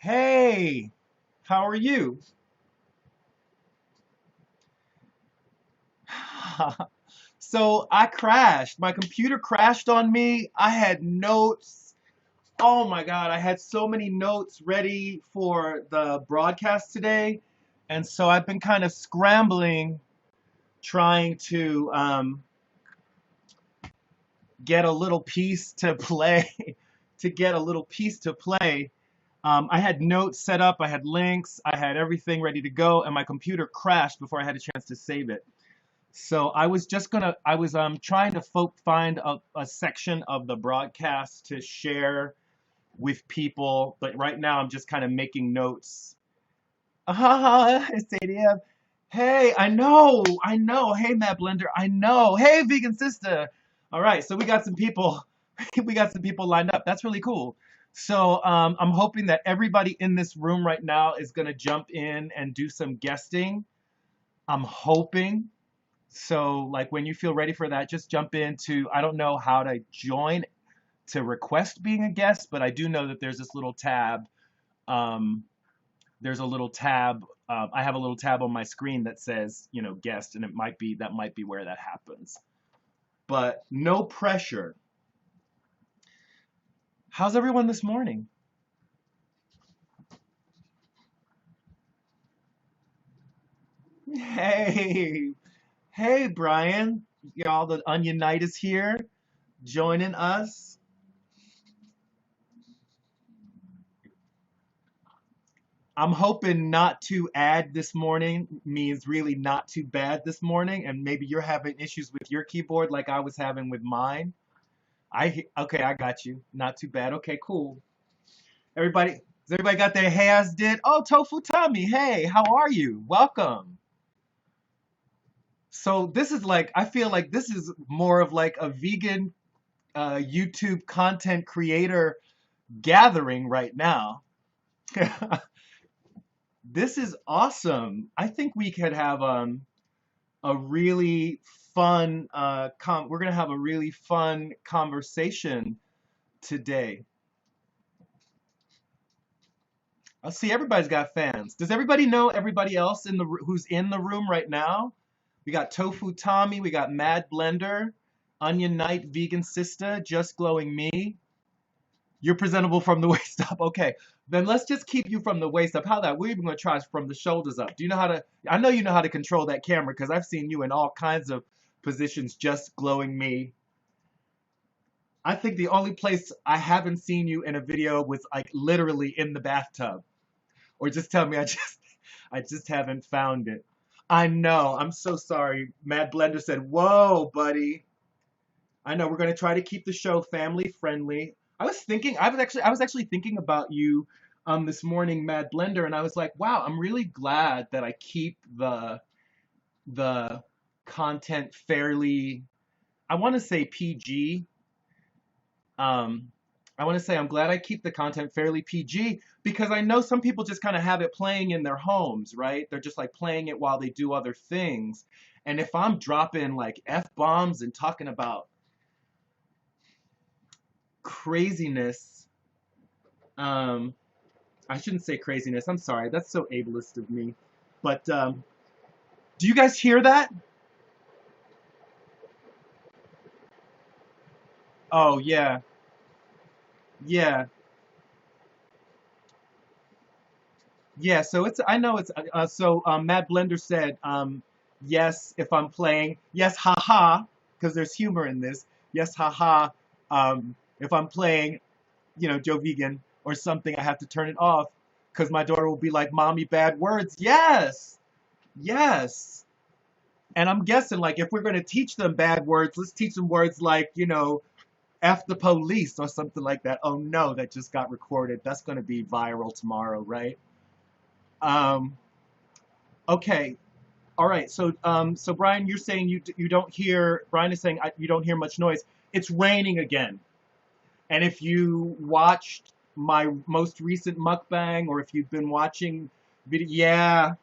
Hey, how are you? So I crashed. My computer crashed on me. I had notes. Oh my God, I had so many notes ready for the broadcast today. And so I've been kind of scrambling, trying to get a little piece to play, to get a little piece to play. I had notes set up, I had links, I had everything ready to go, and my computer crashed before I had a chance to save it. So I was trying to find a section of the broadcast to share with people, but right now I'm just kind of making notes. It's 8 a.m. Hey, I know. Hey, Matt Blender, I know. Hey, Vegan Sister. All right, so we got some people, we got some people lined up. That's really cool. So I'm hoping that everybody in this room right now is gonna jump in and do some guesting. I'm hoping. So, like, when you feel ready for that, just jump into, I don't know how to join to request being a guest, but I do know that there's this little tab. Um, there's a little tab. I have a little tab on my screen that says, guest, and that might be where that happens. But no pressure. How's everyone this morning? Hey, hey, Brian. Y'all, the Onion Knight is here joining us. I'm hoping not too add this morning means really not too bad this morning, and maybe you're having issues with your keyboard like I was having with mine. Okay, I got you. Not too bad. Okay, cool. Everybody, has everybody got their hairs did? Oh, Tofu Tommy, hey, how are you? Welcome. So this is like, I feel like this is more of like a vegan YouTube content creator gathering right now. This is awesome. I think we could have a really fun we're gonna have a really fun conversation today. I see everybody's got fans. Does everybody know everybody else who's in the room right now? We got Tofu Tommy, we got Mad Blender, Onion Knight, Vegan Sista, Just Glowing Me. You're presentable from the waist up. Okay, then let's just keep you from the waist up. How that? We're even gonna try from the shoulders up. Do you know how to? I know you know how to control that camera because I've seen you in all kinds of positions. Just glowing me. I think the only place I haven't seen you in a video was like literally in the bathtub. Or just tell me I just haven't found it. I know. I'm so sorry. Mad Blender said, "Whoa, buddy." I know we're gonna try to keep the show family friendly. I was actually thinking about you this morning, Mad Blender, and I was like, wow, I'm really glad that I keep the content fairly, I want to say PG. Um, I want to say I'm glad I keep the content fairly PG because I know some people just kind of have it playing in their homes, right? They're just like playing it while they do other things. And if I'm dropping like F bombs and talking about craziness, um, I shouldn't say craziness. I'm sorry. That's so ableist of me. But do you guys hear that? Oh, yeah. Yeah. Yeah. So I know Matt Blender said, yes, if I'm playing, yes, haha, because there's humor in this. Yes, haha. If I'm playing, Joe Vegan or something, I have to turn it off because my daughter will be like, "Mommy, bad words." Yes. Yes. And I'm guessing, like, if we're going to teach them bad words, let's teach them words like, F the police or something like that. Oh no, that just got recorded. That's going to be viral tomorrow, right? Um, okay. All right. So Brian, you're saying you don't hear, Brian is saying you don't hear much noise. It's raining again. And if you watched my most recent mukbang or if you've been watching video, yeah,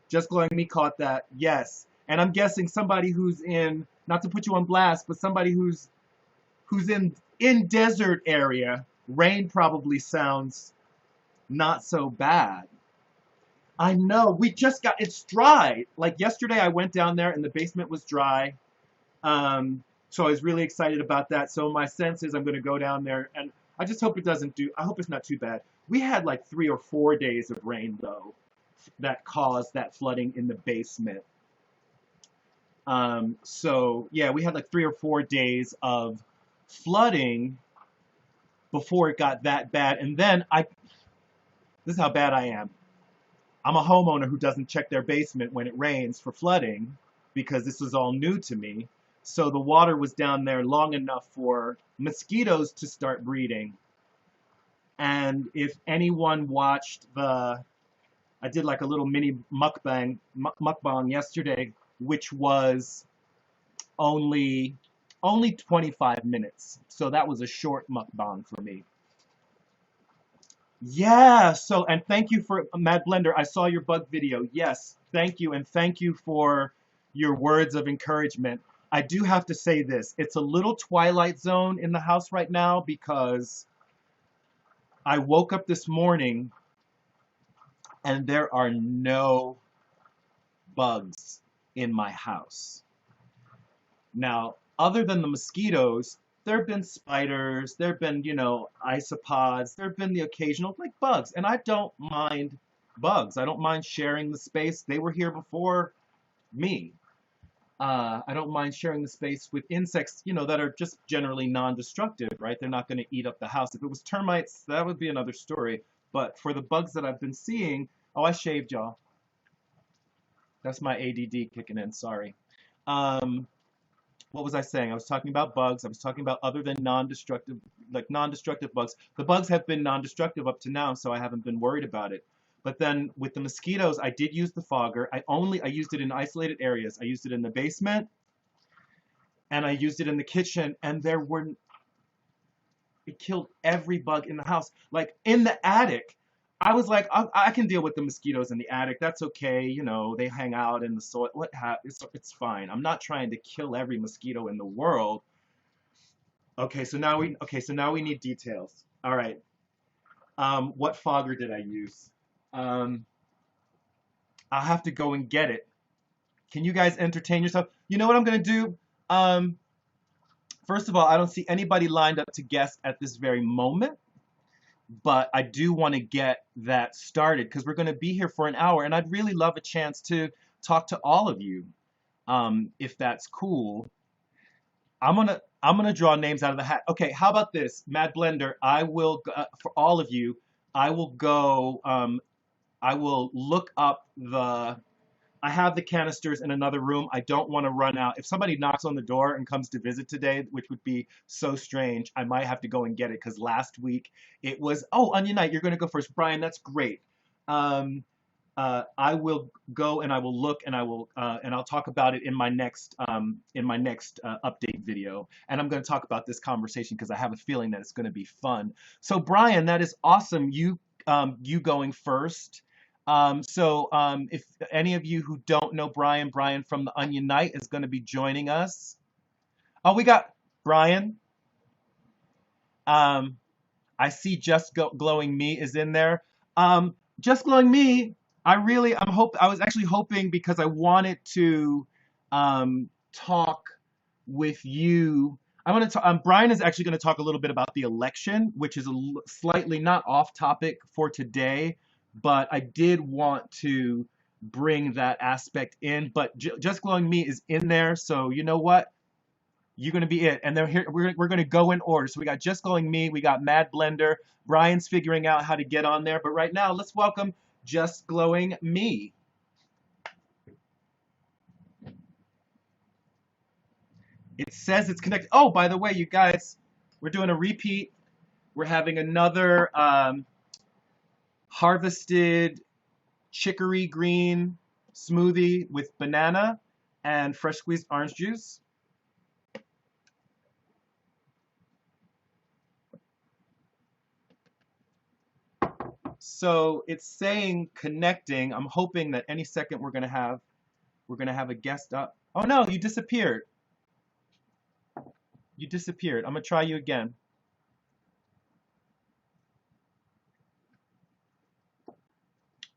just glowing me caught that. Yes. And I'm guessing somebody who's in, not to put you on blast, but somebody who's in desert area, rain probably sounds not so bad. I know, we just got, it's dry. Like yesterday I went down there and the basement was dry. So I was really excited about that. So my sense is I'm going to go down there and I just hope it doesn't do, I hope it's not too bad. We had like 3 or 4 days of rain though that caused that flooding in the basement. So yeah, we had like 3 or 4 days of flooding before it got that bad. And then this is how bad I am. I'm a homeowner who doesn't check their basement when it rains for flooding because this was all new to me. So the water was down there long enough for mosquitoes to start breeding. And if anyone watched I did like a little mini mukbang yesterday, which was only 25 minutes. So that was a short mukbang for me. Yeah, so, and thank you for Mad Blender. I saw your bug video. Yes, thank you, and thank you for your words of encouragement. I do have to say this. It's a little Twilight Zone in the house right now because I woke up this morning and there are no bugs in my house. Now, other than the mosquitoes, there have been spiders, there have been, isopods, there have been the occasional, like, bugs. And I don't mind bugs. I don't mind sharing the space. They were here before me. I don't mind sharing the space with insects, that are just generally non-destructive, right? They're not going to eat up the house. If it was termites, that would be another story. But for the bugs that I've been seeing, oh, I shaved, y'all. That's my ADD kicking in, sorry. What was I saying? I was talking about bugs. I was talking about other than non-destructive, like non-destructive bugs. The bugs have been non-destructive up to now, so I haven't been worried about it. But then with the mosquitoes, I did use the fogger. I used it in isolated areas. I used it in the basement, and I used it in the kitchen, and it killed every bug in the house. Like in the attic, I was like, I can deal with the mosquitoes in the attic. That's okay. They hang out in the soil. It's fine. I'm not trying to kill every mosquito in the world. Okay, so now we need details. All right. What fogger did I use? I'll have to go and get it. Can you guys entertain yourself? You know what I'm gonna do? First of all, I don't see anybody lined up to guest at this very moment. But I do want to get that started because we're going to be here for an hour, and I'd really love a chance to talk to all of you, if that's cool. I'm gonna draw names out of the hat. Okay, how about this, Mad Blender? I will for all of you. I will go. I will look up I have the canisters in another room. I don't want to run out. If somebody knocks on the door and comes to visit today, which would be so strange, I might have to go and get it because last week it was, oh, Onion Knight, you're going to go first. Brian, that's great. I will go and I will look and I'll talk about it in my next update video. And I'm going to talk about this conversation because I have a feeling that it's going to be fun. So Brian, that is awesome. You going first. If any of you who don't know Brian from the Onion Knight is going to be joining us. Oh, we got Brian. I see Just Glowing Me is in there. Just Glowing Me, I was actually hoping because I wanted to talk with you. Brian is actually going to talk a little bit about the election, which is slightly not off topic for today. But I did want to bring that aspect in. But Just Glowing Me is in there, so you know what? You're gonna be it. And they're here. We're gonna go in order. So we got Just Glowing Me. We got Mad Blender. Brian's figuring out how to get on there. But right now, let's welcome Just Glowing Me. It says it's connected. Oh, by the way, you guys, we're doing a repeat. We're having another. Harvested chicory green smoothie with banana and fresh squeezed orange juice. So it's saying connecting. I'm hoping that any second we're gonna have a guest up. Oh no, you disappeared. You disappeared. I'm gonna try you again.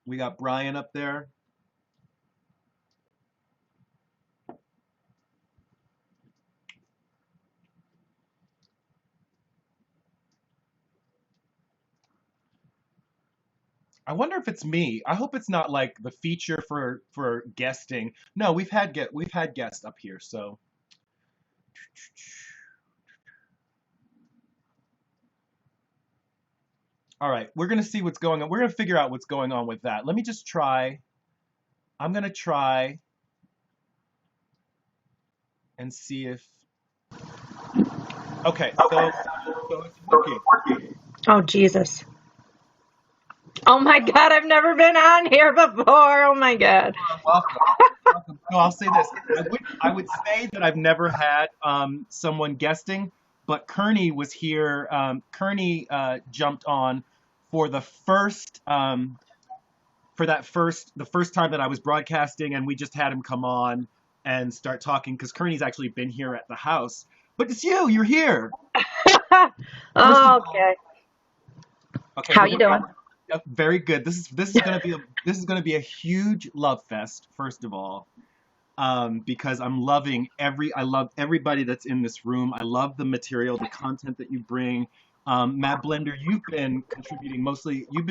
We got Brian up there. I wonder if it's me. I hope it's not like the feature for guesting. No, we've had guests up here, so all right, we're gonna see what's going on. We're gonna figure out what's going on with that. Let me just try. I'm gonna try and see if. Okay, so it's working. Oh, Jesus. Oh my God, I've never been on here before. Oh my God. Welcome. Welcome. No, I'll say this. I would say that I've never had someone guesting, but Kearney was here. Kearney jumped on for the first the first time that I was broadcasting, and we just had him come on and start talking because Kearney's actually been here at the house. But it's you. You're here. First of all, Okay. okay, How we're you gonna doing? very good. This is gonna be a huge love fest. First of all, because I love everybody that's in this room. I love the material, the content that you bring. Matt Blender, you've been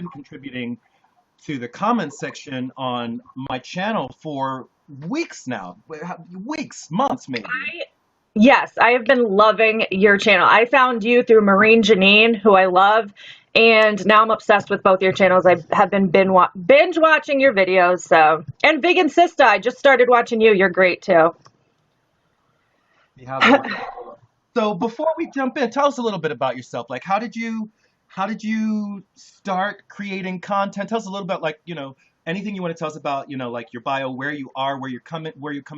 contributing to the comments section on my channel for weeks now, weeks, months maybe. Yes, I have been loving your channel. I found you through Maureen Janine, who I love, and now I'm obsessed with both your channels. I have been binge watching your videos, so. And Vegan Sista, I just started watching you. You're great too. You have one. So before we jump in, tell us a little bit about yourself. Like, how did you start creating content? Tell us a little bit, like, anything you want to tell us about, like your bio, where you are, where you're coming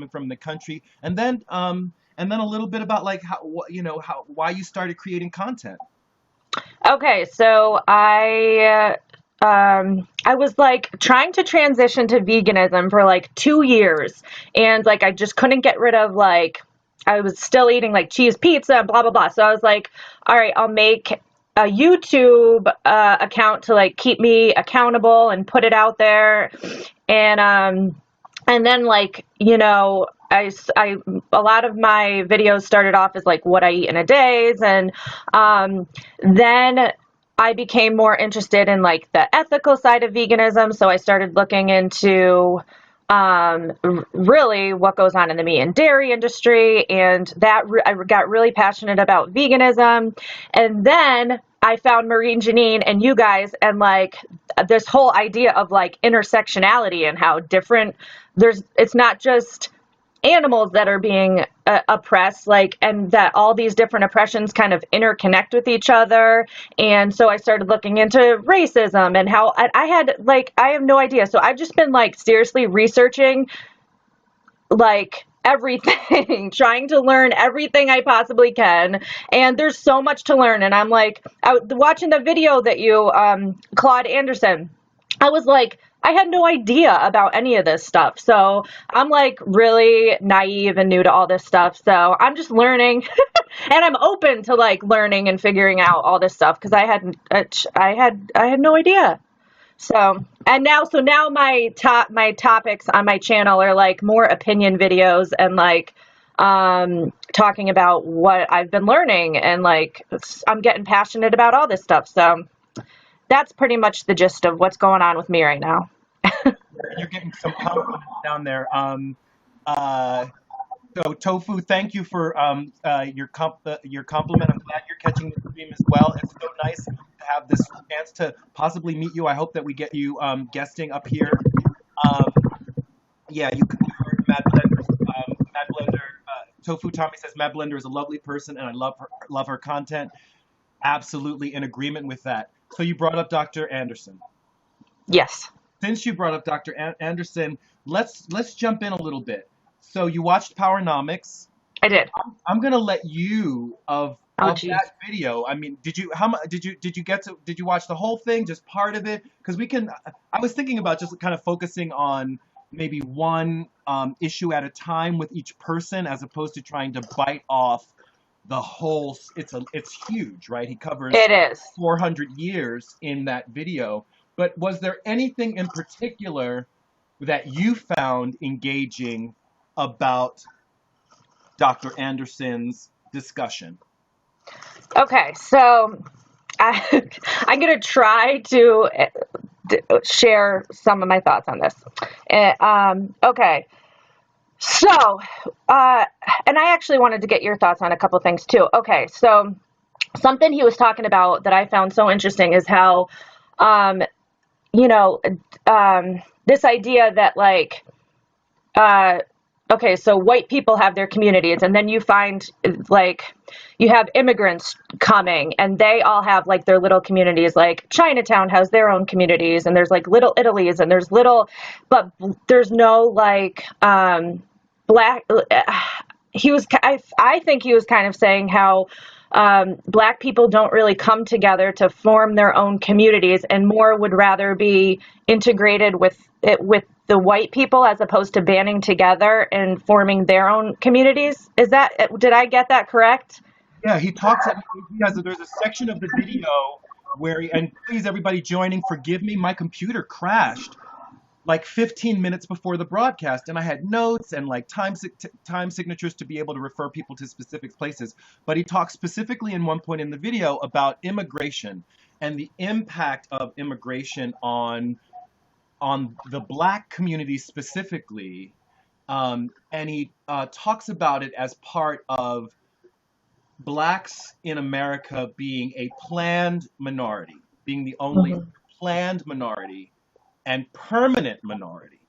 from in the country, and then a little bit about like why you started creating content. Okay, so I was like trying to transition to veganism for like 2 years, and like I just couldn't get rid of like I was still eating like cheese pizza and blah blah blah. So I was like, all right, I'll make a YouTube account to like keep me accountable and put it out there, and then like a lot of my videos started off as like what I eat in a days, and then I became more interested in like the ethical side of veganism. So I started looking into really what goes on in the meat and dairy industry, and I got really passionate about veganism. And then I found Maureen Janine and you guys, and like this whole idea of like intersectionality and how different it's not just animals that are being oppressed, like, and that all these different oppressions kind of interconnect with each other. And so I started looking into racism and how I have no idea. So I've just been like seriously researching like everything, trying to learn everything I possibly can. And there's so much to learn. And I'm like, watching the video that you, Claude Anderson, I was like, I had no idea about any of this stuff. So I'm like really naive and new to all this stuff. So I'm just learning and I'm open to like learning and figuring out all this stuff because I had no idea. So, so now my topics on my channel are like more opinion videos and like talking about what I've been learning, and like I'm getting passionate about all this stuff. So that's pretty much the gist of what's going on with me right now. You're getting some compliments down there. So Tofu, thank you for your compliment. I'm glad you're catching the stream as well. It's so nice to have this chance to possibly meet you. I hope that we get you guesting up here. Um, yeah, you heard Mad Blender. Mad Blender. Tofu Tommy says Mad Blender is a lovely person, and I love her content. Absolutely in agreement with that. So you brought up Dr. Anderson. Yes. Since you brought up Dr. Anderson, let's jump in a little bit. So you watched Powernomics. I did. I'm gonna let you of geez. that video. I mean, did you watch the whole thing, just part of it? Because I was thinking about just kind of focusing on maybe one issue at a time with each person, as opposed to trying to bite off the whole. It's huge, right? He covers It is 400 years in that video. But was there anything in particular that you found engaging about Dr. Anderson's discussion? Okay, so I'm going to try to share some of my thoughts on this. Okay, so, and I actually wanted to get your thoughts on a couple things too. Okay, so something he was talking about that I found so interesting is how, you know, this idea that like, okay, so white people have their communities, and then you find like you have immigrants coming, and they all have like their little communities. Like Chinatown has their own communities, and there's like little Italies, and there's little, but there's no like black. I think he was kind of saying how black people don't really come together to form their own communities, and more would rather be integrated with the white people as opposed to banding together and forming their own communities. Did I get that correct? Yeah, there's a section of the video where, and please everybody joining, forgive me, my computer crashed like 15 minutes before the broadcast, and I had notes and like time signatures to be able to refer people to specific places. But he talks specifically in one point in the video about immigration and the impact of immigration on the black community specifically, and he talks about it as part of blacks in America being a planned minority, being the only planned minority and permanent minority.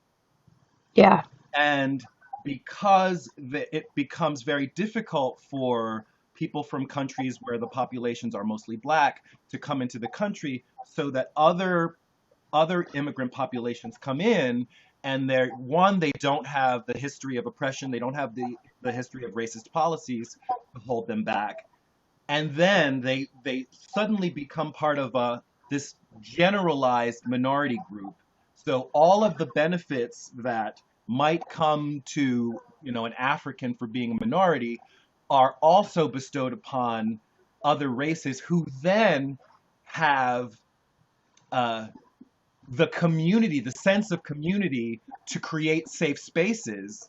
Yeah. And because it becomes very difficult for people from countries where the populations are mostly black to come into the country, so that other immigrant populations come in, and they don't have the history of oppression, they don't have the history of racist policies to hold them back, and then they suddenly become part of this generalized minority group. So all of the benefits that might come to an African for being a minority are also bestowed upon other races, who then have the community, the sense of community, to create safe spaces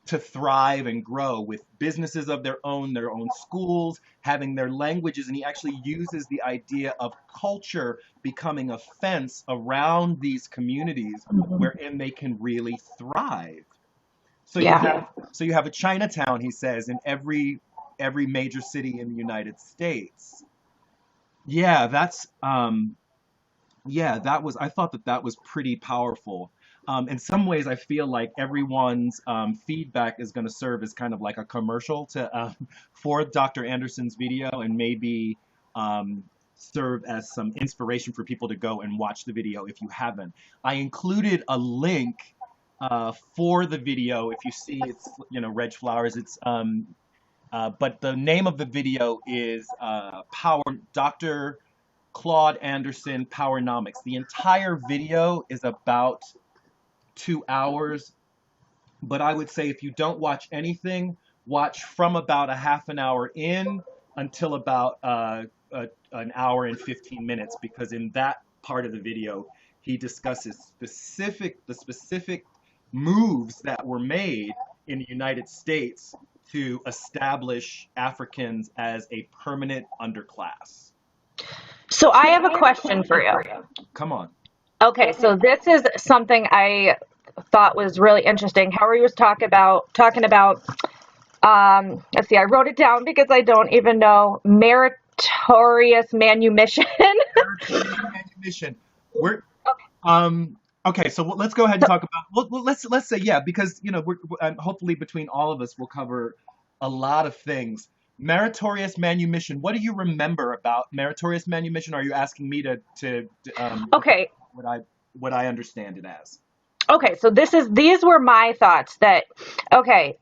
to thrive and grow with businesses of their own schools, having their languages. And he actually uses the idea of culture becoming a fence around these communities wherein they can really thrive. So you have a Chinatown, he says, in every major city in the United States. Yeah, I thought that was pretty powerful. In some ways, I feel like everyone's feedback is going to serve as kind of like a commercial for Dr. Anderson's video, and maybe serve as some inspiration for people to go and watch the video if you haven't. I included a link for the video. If you see, it's red flowers. It's but the name of the video is Dr. Claude Anderson Powernomics. The entire video is about 2 hours, but I would say if you don't watch anything, watch from about a half an hour in until about an hour and 15 minutes, because in that part of the video, he discusses the specific moves that were made in the United States to establish Africans as a permanent underclass. So I have a question for you. Come on. Okay, so this is something I thought was really interesting. Howard was talking about, let's see, I wrote it down because I don't even know, meritorious manumission. Meritorious manumission. Okay, so let's go ahead and talk about, let's say, yeah, because, we're hopefully between all of us, we'll cover a lot of things. Meritorious manumission. What do you remember about meritorious manumission? Are you asking me to okay, what I understand it as? Okay, so these were my thoughts that, okay,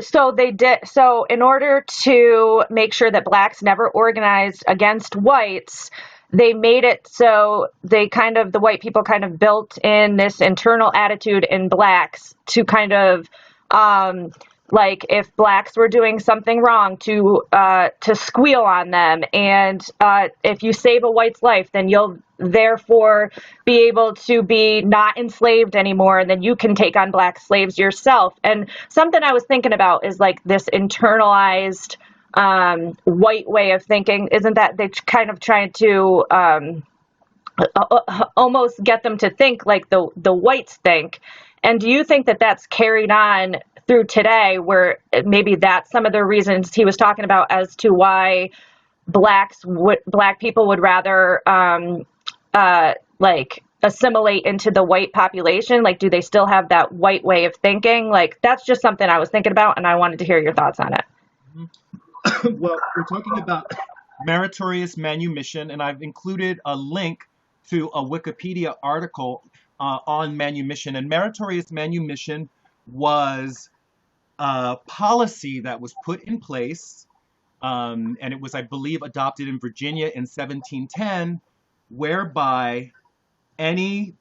so in order to make sure that blacks never organized against whites, they made it so the white people kind of built in this internal attitude in blacks to kind of like if blacks were doing something wrong, to squeal on them, and if you save a white's life, then you'll therefore be able to be not enslaved anymore, and then you can take on black slaves yourself. And something I was thinking about is like this internalized white way of thinking. Isn't that they kind of trying to almost get them to think like the whites think? And do you think that that's carried on through today, where maybe that's some of the reasons he was talking about as to why black people would rather like assimilate into the white population? Like, do they still have that white way of thinking? Like, that's just something I was thinking about, and I wanted to hear your thoughts on it. Well, we're talking about meritorious manumission, and I've included a link to a Wikipedia article on manumission. And meritorious manumission was a policy that was put in place, and it was, I believe, adopted in Virginia in 1710, whereby any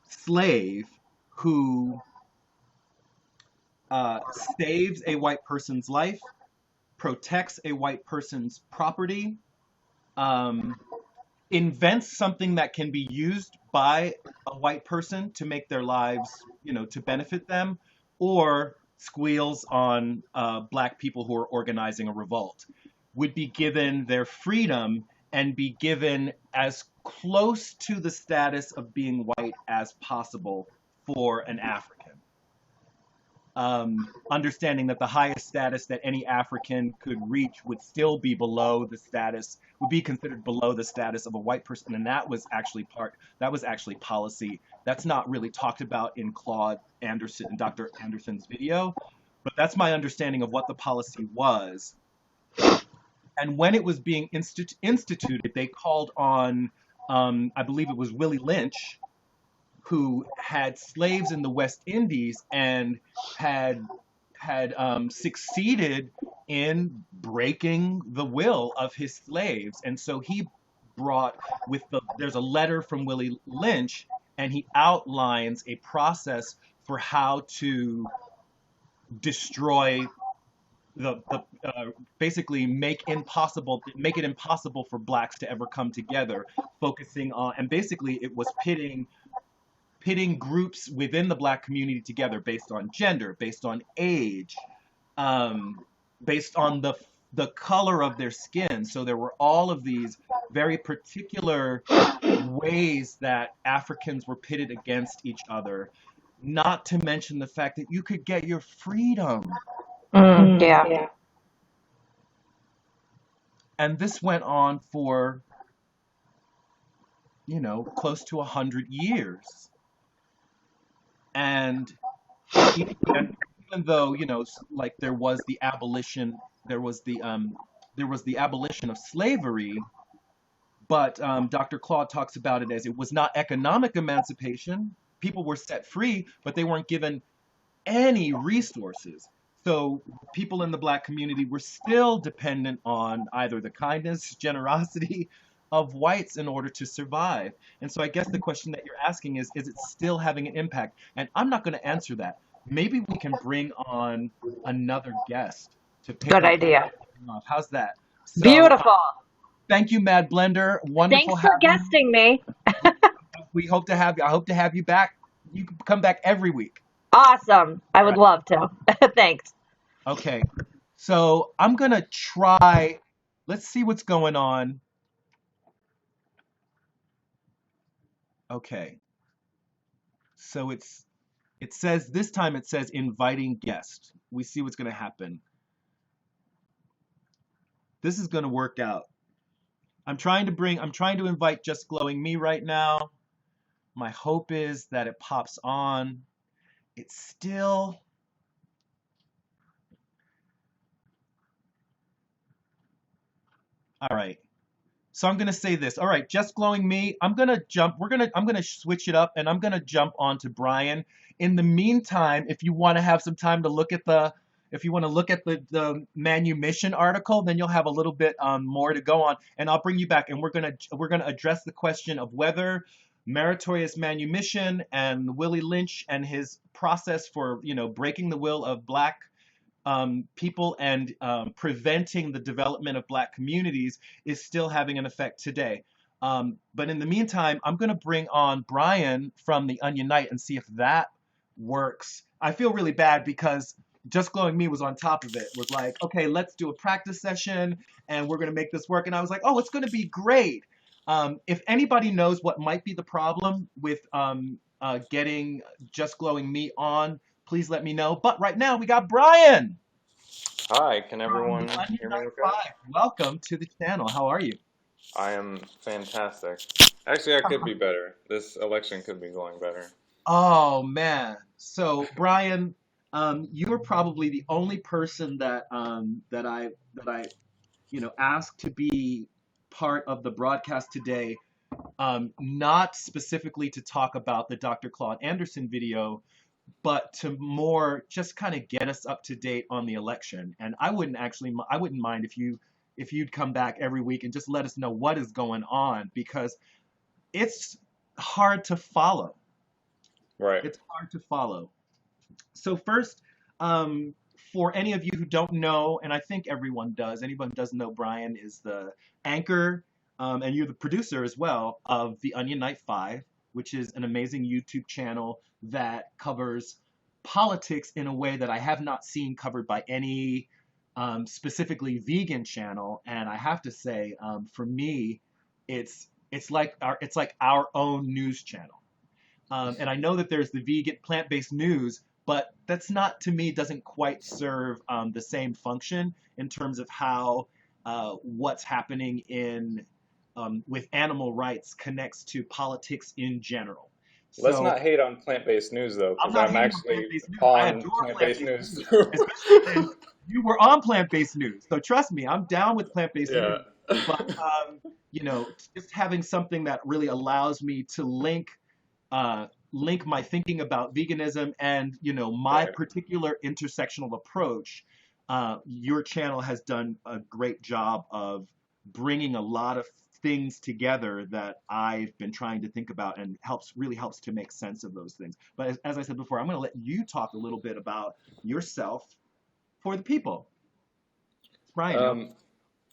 slave who saves a white person's life, protects a white person's property, invents something that can be used by a white person to make their lives, to benefit them, or squeals on black people who are organizing a revolt, would be given their freedom and be given as close to the status of being white as possible for an African. Understanding that the highest status that any African could reach would still be would be considered below the status of a white person. And that was actually policy. That's not really talked about in Claude Anderson and Dr. Anderson's video, but that's my understanding of what the policy was. And when it was being instituted, they called on, I believe it was Willie Lynch, who had slaves in the West Indies and had succeeded in breaking the will of his slaves. And so he brought there's a letter from Willie Lynch, and he outlines a process for how to destroy basically make it impossible for blacks to ever come together, focusing on, and basically it was pitting groups within the black community together based on gender, based on age, based on the color of their skin. So there were all of these very particular ways that Africans were pitted against each other, not to mention the fact that you could get your freedom. Yeah. And this went on for, close to 100 years. And even though, like there was the abolition of slavery, but Dr. Claude talks about it as it was not economic emancipation. People were set free, but they weren't given any resources. So people in the black community were still dependent on either the kindness, generosity of whites in order to survive. And so I guess the question that you're asking is it still having an impact? And I'm not going to answer that. Maybe we can bring on another guest to pick Good up idea. off. How's that? So, Beautiful. Thank you, Mad Blender. Wonderful. Thanks for guesting me. We hope to have you. I hope to have you back. You can come back every week. Awesome. I would love to. Thanks. Okay. So I'm going to try. Let's see what's going on. Okay. So it says this time it says inviting guest. We see what's going to happen. This is going to work out. I'm trying to invite Just Glowing Me right now. My hope is that it pops on. It's still all right. So I'm going to say this. All right, Just Glowing Me. I'm going to switch it up, and I'm going to jump on to Brian. In the meantime, if you want to have some time to look at the manumission article, then you'll have a little bit more to go on, and I'll bring you back, and we're gonna address the question of whether meritorious manumission and Willie Lynch and his process for breaking the will of black people and preventing the development of Black communities is still having an effect today. But in the meantime, I'm going to bring on Brian from the Onion Night and see if that works. I feel really bad because Just Glowing Me was on top of it, was like, okay, let's do a practice session and we're going to make this work. And I was like, oh, it's going to be great. If anybody knows what might be the problem with getting Just Glowing Me on, please let me know. But right now we got Brian Hi, can from everyone the Onion hear me Night okay? 5. Welcome to the channel. How are you? I am fantastic. Actually, I could be better. This election could be going better. Oh man. So Brian, you're probably the only person that I asked to be part of the broadcast today, not specifically to talk about the Dr. Claude Anderson video, but to more just kind of get us up to date on the election. And I wouldn't mind if you'd come back every week and just let us know what is going on because it's hard to follow. Right. It's hard to follow. So first, for any of you who don't know, and I think everyone does, anyone who doesn't know, Brian is the anchor, and you're the producer as well of the Onion Night 5, which is an amazing YouTube channel that covers politics in a way that I have not seen covered by any specifically vegan channel. And I have to say, for me, it's like our own news channel. And I know that there's the vegan plant-based news, but that's not, to me, doesn't quite serve the same function in terms of how what's happening in with animal rights connects to politics in general. Let's So not hate on plant-based news though, I'm because not I'm hating on actually plant-based news. I on adore plant-based plant-based news news, too. especially since you were on plant-based news. So trust me, I'm down with plant-based Yeah. news. But just having something that really allows me to link my thinking about veganism and my Right. particular intersectional approach. Your channel has done a great job of bringing a lot of things together that I've been trying to think about and really helps to make sense of those things. But as I said before, I'm going to let you talk a little bit about yourself for the people. Brian,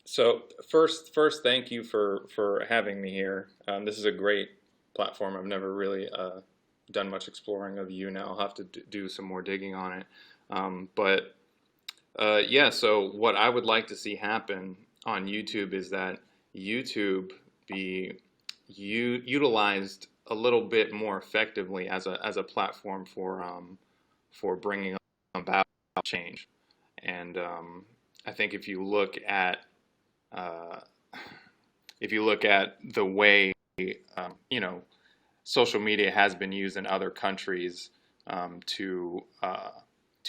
So first, thank you for having me here. This is a great platform. I've never really done much exploring of YouNow. I'll have to do some more digging on it. But yeah, so what I would like to see happen on YouTube is that YouTube be utilized a little bit more effectively as a platform for bringing about change. And I think uh, if you look at the way you know social media has been used in other countries to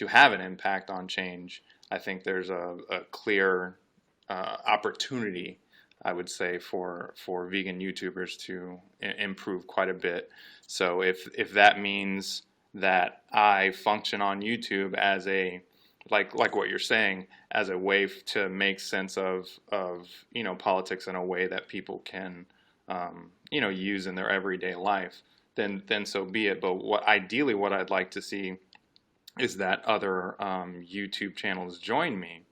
have an impact on change, I think there's a clear opportunity, I would say, for vegan YouTubers to improve quite a bit. So if that means that I function on YouTube as a like what you're saying, as a way to make sense of politics in a way that people can use in their everyday life, then so be it. But ideally what I'd like to see is that other YouTube channels join me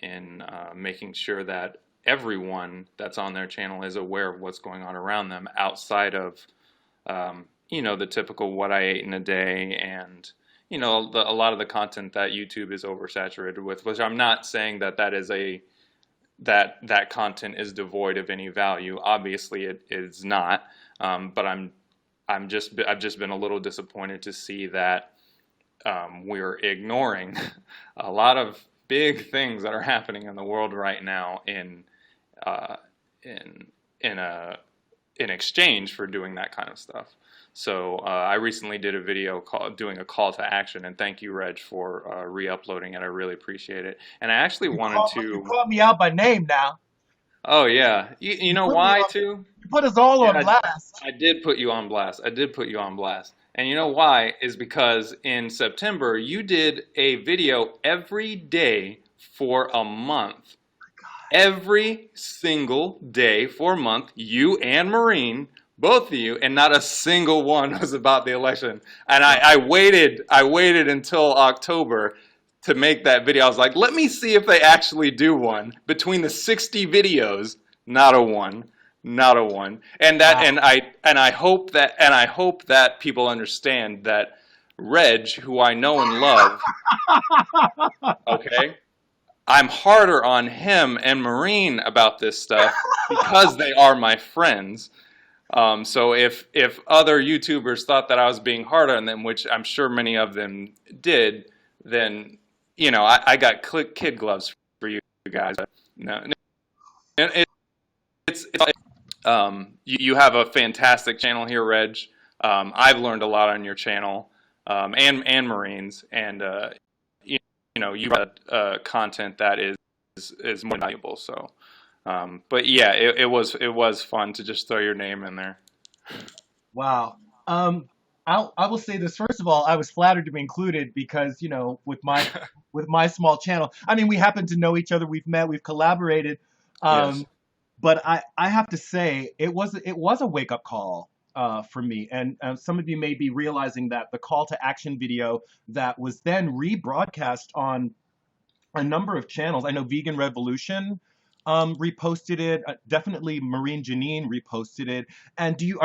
in making sure that everyone that's on their channel is aware of what's going on around them outside of the typical what I ate in a day and a lot of the content that YouTube is oversaturated with, which I'm not saying that content is devoid of any value. Obviously, it is not. But I've just been a little disappointed to see that we're ignoring a lot of big things that are happening in the world right now uh, in in exchange for doing that kind of stuff. So I recently did a video doing a call to action, and thank you, Reg, for re-uploading it. I really appreciate it. And I actually wanted you to. called me out by name now. Oh yeah, you know why too? You put us all on Yeah, blast. I did put you on blast. I did put you on blast. And you know why? Is because in September you did a video every day for a month. Every single day for a month, you and Maureen, both of you, and not a single one was about the election. And I waited until October to make that video. I was like, let me see if they actually do one. Between the 60 videos, not a one. Not a one. And that and I hope that people understand that Reg, who I know and love, okay, I'm harder on him and Marine about this stuff because they are my friends. So if other YouTubers thought that I was being hard on them, which I'm sure many of them did, then I got kid gloves for you guys. No, it's you have a fantastic channel here, Reg. I've learned a lot on your channel, and Marines, and you've got content that is more valuable. So, but yeah, it was fun to just throw your name in there. Wow. I will say this. First of all, I was flattered to be included because, with my small channel, I mean, we happen to know each other. We've met, we've collaborated. Yes. But I have to say it was a wake up call for me. And some of you may be realizing that the call to action video that was then rebroadcast on a number of channels. I know Vegan Revolution reposted it. Definitely Marine Janine reposted it. And do you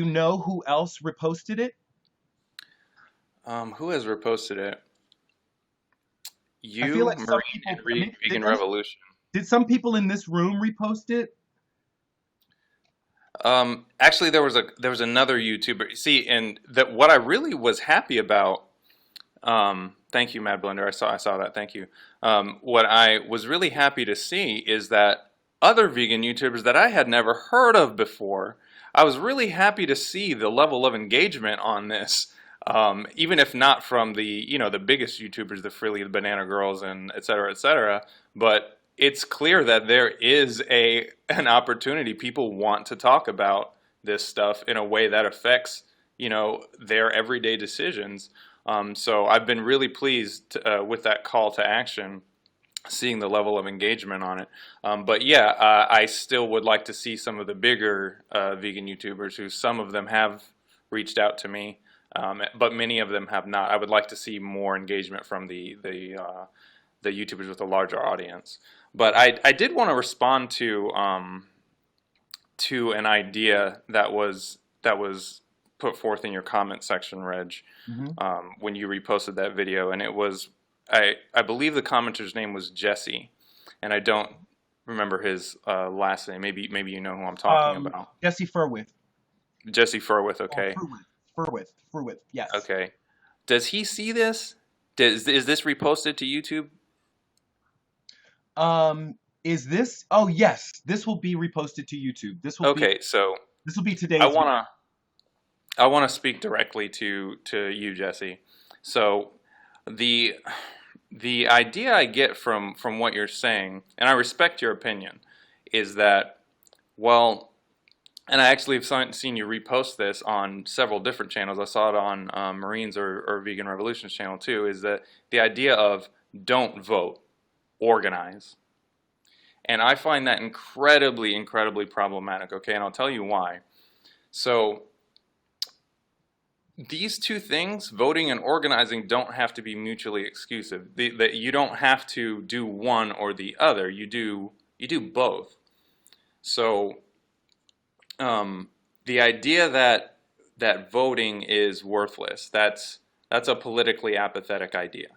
know who else reposted it? Who has reposted it? I feel like some Marine, people, and Vegan Revolution. Did some people in this room repost it? Actually, there was another YouTuber. See, and that what I really was happy about. Thank you, Mad Blender. I saw that. Thank you. What I was really happy to see is that other vegan YouTubers that I had never heard of before. I was really happy to see the level of engagement on this. Even if not from the the biggest YouTubers, the Freely, the Banana Girls, and et cetera, but it's clear that there is an opportunity. People want to talk about this stuff in a way that affects their everyday decisions. So I've been really pleased with that call to action, seeing the level of engagement on it. But yeah, I still would like to see some of the bigger vegan YouTubers, who some of them have reached out to me, but many of them have not. I would like to see more engagement from the YouTubers with a larger audience. But I did want to respond to an idea that was put forth in your comment section, Reg, when you reposted that video, and it was I believe the commenter's name was Jesse, and I don't remember his last name. Maybe you know who I'm talking about. Jesse Furwith. Jesse Furwith. Okay. Furwith. Yes. Okay. Does he see this? Is this reposted to YouTube? Is this? Oh yes, this will be reposted to YouTube. This will okay. So this will be today's. I wanna speak directly to you, Jesse. So the idea I get from what you're saying, and I respect your opinion, is that, well, and I actually have seen you repost this on several different channels. I saw it on Marines or Vegan Revolution's channel too. Is that the idea of don't vote, organize. And I find that incredibly problematic, okay? And I'll tell you why. So these two things, voting and organizing, don't have to be mutually exclusive. You don't have to do one or the other. You do both. So the idea that voting is worthless, that's a politically apathetic idea.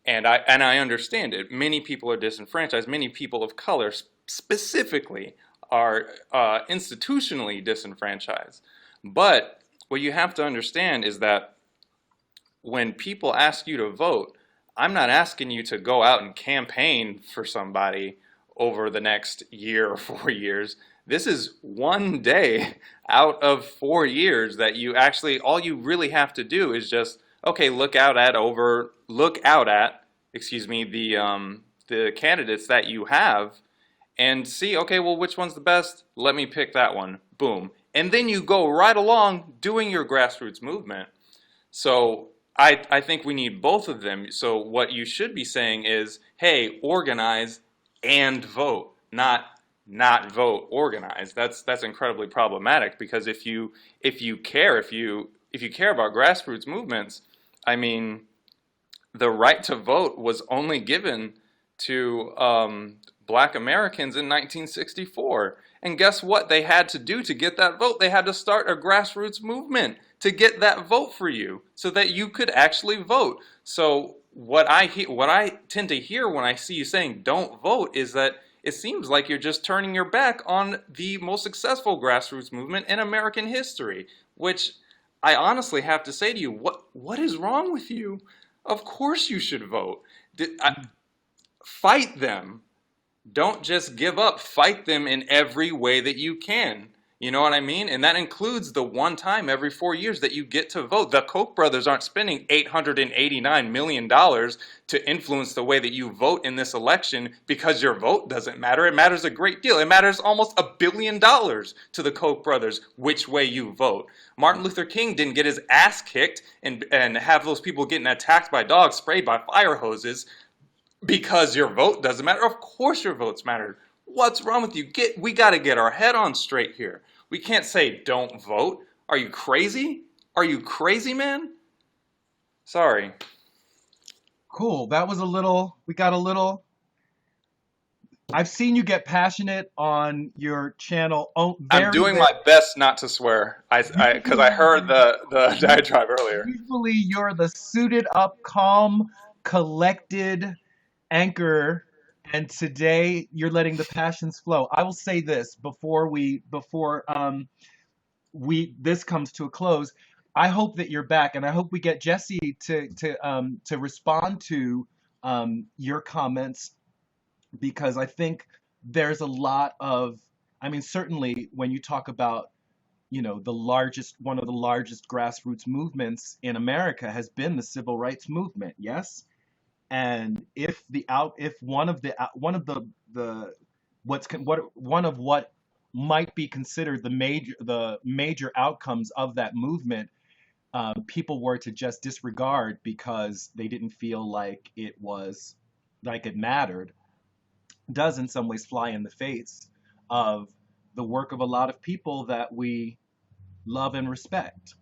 And I understand it. Many people are disenfranchised. Many people of color specifically are institutionally disenfranchised. But what you have to understand is that when people ask you to vote, I'm not asking you to go out and campaign for somebody over the next year or 4 years. This is one day out of 4 years that you actually, all you really have to do is just, okay, look out at the candidates that you have and see, okay, well, which one's the best? Let me pick that one. Boom. And then you go right along doing your grassroots movement. So I think we need both of them. So what you should be saying is, hey, organize and vote, not vote, organize. That's incredibly problematic, because if you care about grassroots movements, I mean, the right to vote was only given to black Americans in 1964. And guess what they had to do to get that vote? They had to start a grassroots movement to get that vote for you so that you could actually vote. So what I tend to hear when I see you saying don't vote is that it seems like you're just turning your back on the most successful grassroots movement in American history, which I honestly have to say to you, what is wrong with you? Of course you should vote. Fight them. Don't just give up. Fight them in every way that you can. You know what I mean? And that includes the one time every 4 years that you get to vote. The Koch brothers aren't spending $889 million to influence the way that you vote in this election because your vote doesn't matter. It matters a great deal. It matters almost $1 billion to the Koch brothers which way you vote. Martin Luther King didn't get his ass kicked and have those people getting attacked by dogs, sprayed by fire hoses because your vote doesn't matter. Of course your votes matter. What's wrong with you? We got to get our head on straight here. We can't say don't vote. Are you crazy? Are you crazy, man? Sorry. Cool. That was I've seen you get passionate on your channel. Oh, I'm doing my best not to swear. Because I heard the diatribe earlier. Usually you're the suited up, calm, collected anchor, and today you're letting the passions flow. I will say this before this comes to a close. I hope that you're back, and I hope we get Jesse to respond to your comments, because I think there's a lot of, I mean, certainly when you talk about, you know, one of the largest grassroots movements in America has been the civil rights movement, yes? And if one of what might be considered the major outcomes of that movement, people were to just disregard because they didn't feel like it mattered, does in some ways fly in the face of the work of a lot of people that we love and respect.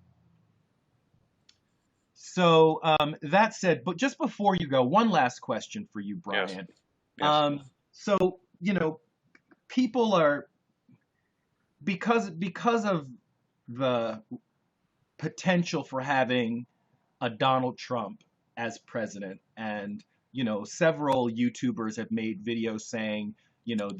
So that said, but just before you go, one last question for you, Brian. Yes. So, you know, people are, because of the potential for having a Donald Trump as president, and, you know, several YouTubers have made videos saying, you know,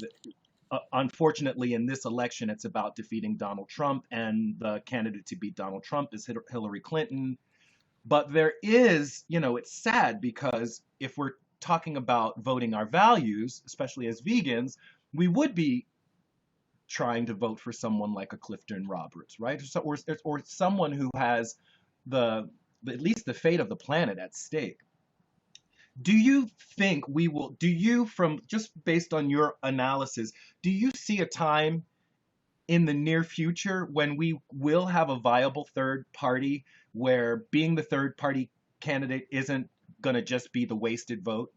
unfortunately in this election it's about defeating Donald Trump, and the candidate to beat Donald Trump is Hillary Clinton. But there is, you know, it's sad because if we're talking about voting our values, especially as vegans, we would be trying to vote for someone like a Clifton Roberts, right? Or someone who has at least the fate of the planet at stake. Do you think from just based on your analysis, do you see a time in the near future when we will have a viable third party where being the third party candidate isn't going to just be the wasted vote?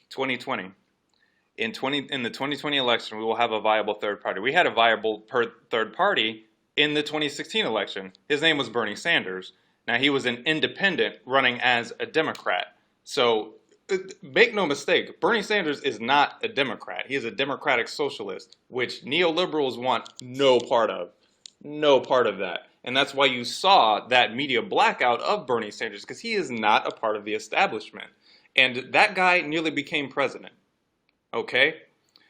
2020. In the 2020 election, we will have a viable third party. We had a viable third party in the 2016 election. His name was Bernie Sanders. Now, he was an independent running as a Democrat. So make no mistake, Bernie Sanders is not a Democrat. He is a democratic socialist, which neoliberals want no part of. No part of that. And that's why you saw that media blackout of Bernie Sanders, because he is not a part of the establishment. And that guy nearly became president. Okay?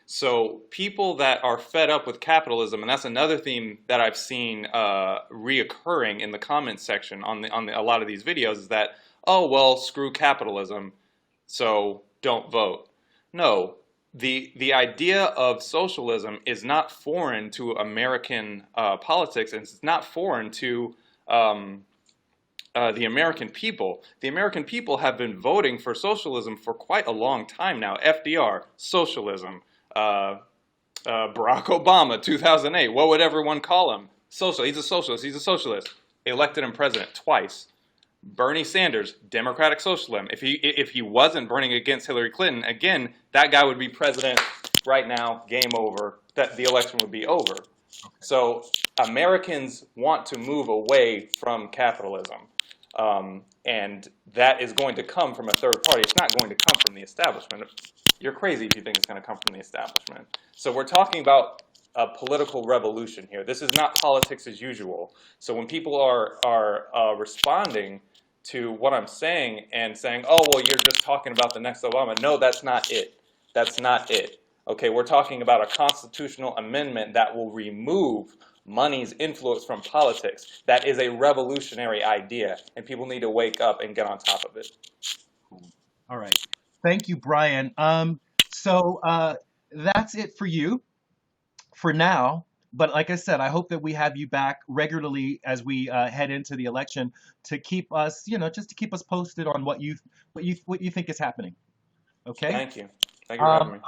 So people that are fed up with capitalism, and that's another theme that I've seen reoccurring in the comments section on a lot of these videos, is that, oh, well, screw capitalism, so don't vote. No, the idea of socialism is not foreign to American politics, and it's not foreign to the American people. The American people have been voting for socialism for quite a long time now. FDR, socialism. Barack Obama, 2008. What would everyone call him? He's a socialist. He's a socialist. Elected him president twice. Bernie Sanders, democratic socialism. If he wasn't running against Hillary Clinton, again, that guy would be president right now. Game over. That the election would be over. So Americans want to move away from capitalism. And that is going to come from a third party. It's not going to come from the establishment. You're crazy if you think it's going to come from the establishment. So we're talking about a political revolution here. This is not politics as usual. So when people are responding to what I'm saying and saying, oh, well, you're just talking about the next Obama. No, that's not it. That's not it. Okay, we're talking about a constitutional amendment that will remove money's influence from politics. That is a revolutionary idea, and people need to wake up and get on top of it. Cool. All right. Thank you, Brian. So that's it for you for now. But like I said, I hope that we have you back regularly as we head into the election to keep us, just to keep us posted on what you think is happening. Okay. Thank you. Thank you for having me.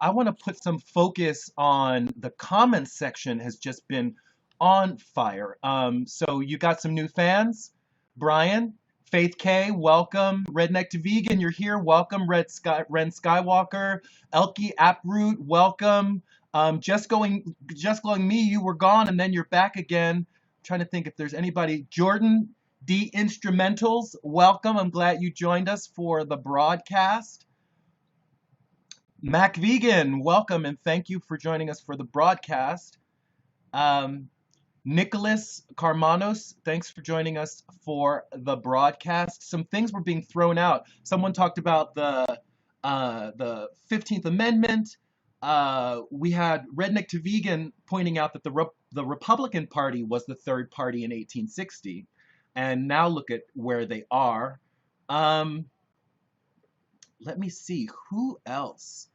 I wanna put some focus on the comments section has just been on fire. So you got some new fans, Brian, Faith K, welcome. Redneck to Vegan, you're here. Welcome, Ren Skywalker, Elkie Aproot, welcome. Just glowing me, you were gone and then you're back again. I'm trying to think if there's anybody. Jordan D Instrumentals, welcome. I'm glad you joined us for the broadcast. Mac Vegan, welcome and thank you for joining us for the broadcast. Nicholas Carmanos, thanks for joining us for the broadcast. Some things were being thrown out. Someone talked about the 15th Amendment. We had Redneck to Vegan pointing out that the Republican Party was the third party in 1860, and now look at where they are. Let me see, who else?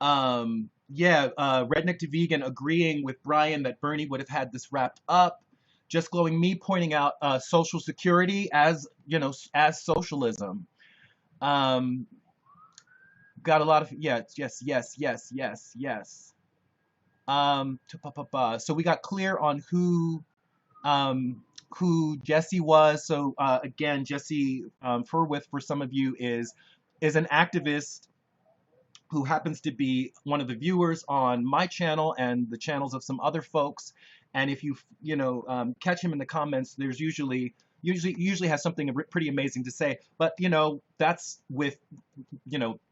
Redneck to Vegan agreeing with Brian that Bernie would have had this wrapped up. Just Glowing Me pointing out Social Security as socialism. Got a lot of yes. So we got clear on who Jesse was. So again, Jesse Furwith for some of you is an activist who happens to be one of the viewers on my channel and the channels of some other folks. And if you catch him in the comments, there's usually has something pretty amazing to say. But that's with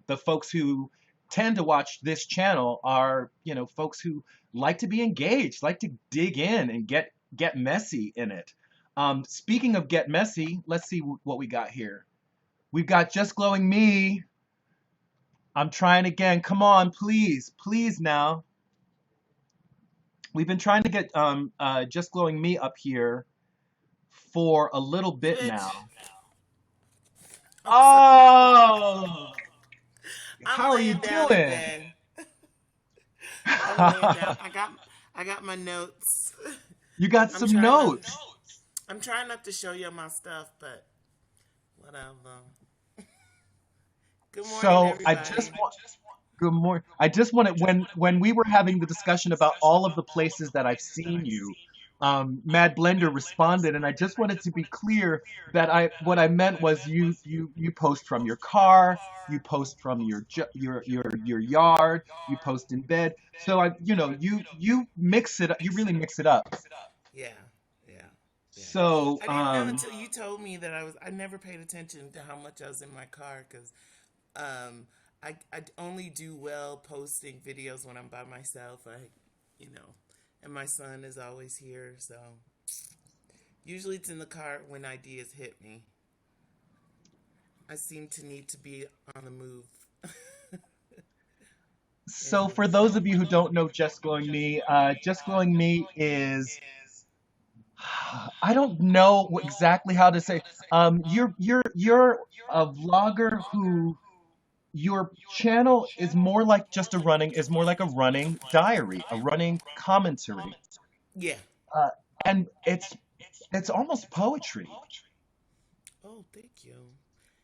the folks who tend to watch this channel are folks who like to be engaged, like to dig in and get messy in it. Speaking of get messy, let's see what we got here. We've got Just Glowing Me. I'm trying again. Come on, please now. We've been trying to get Just Glowing Me up here for a little bit now. Oh, how are you doing? I got my notes. You got some notes. I'm trying not to show you my stuff, but whatever. Good morning, so everybody. Good morning. I just wanted when we were having the discussion about all of the places that I've seen you, Mad Blender responded, and I just wanted to be clear that what I meant was you post from your car, you post from your yard, you post in bed. So you mix it up. You really mix it up. Yeah. So I didn't know until you told me that I never paid attention to how much I was in my car because I only do well posting videos when I'm by myself. And my son is always here, so usually it's in the car when ideas hit me. I seem to need to be on the move. So for those of you who don't know Just Glowing Me is I don't know exactly how to say. You're a vlogger who your channel is more like a running diary, a running commentary. Yeah. And it's almost poetry. Oh, thank you.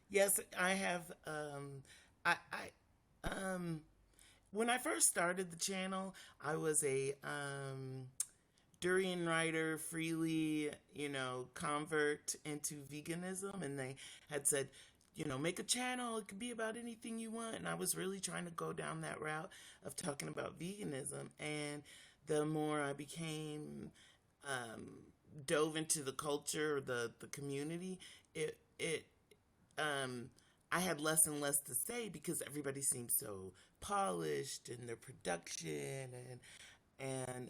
Yes, I have. When I first started the channel, I was a durian rider, freely, convert into veganism, and they had said, make a channel. It could be about anything you want. And I was really trying to go down that route of talking about veganism. And the more I became, dove into the culture, the community, it I had less and less to say because everybody seemed so polished in their production and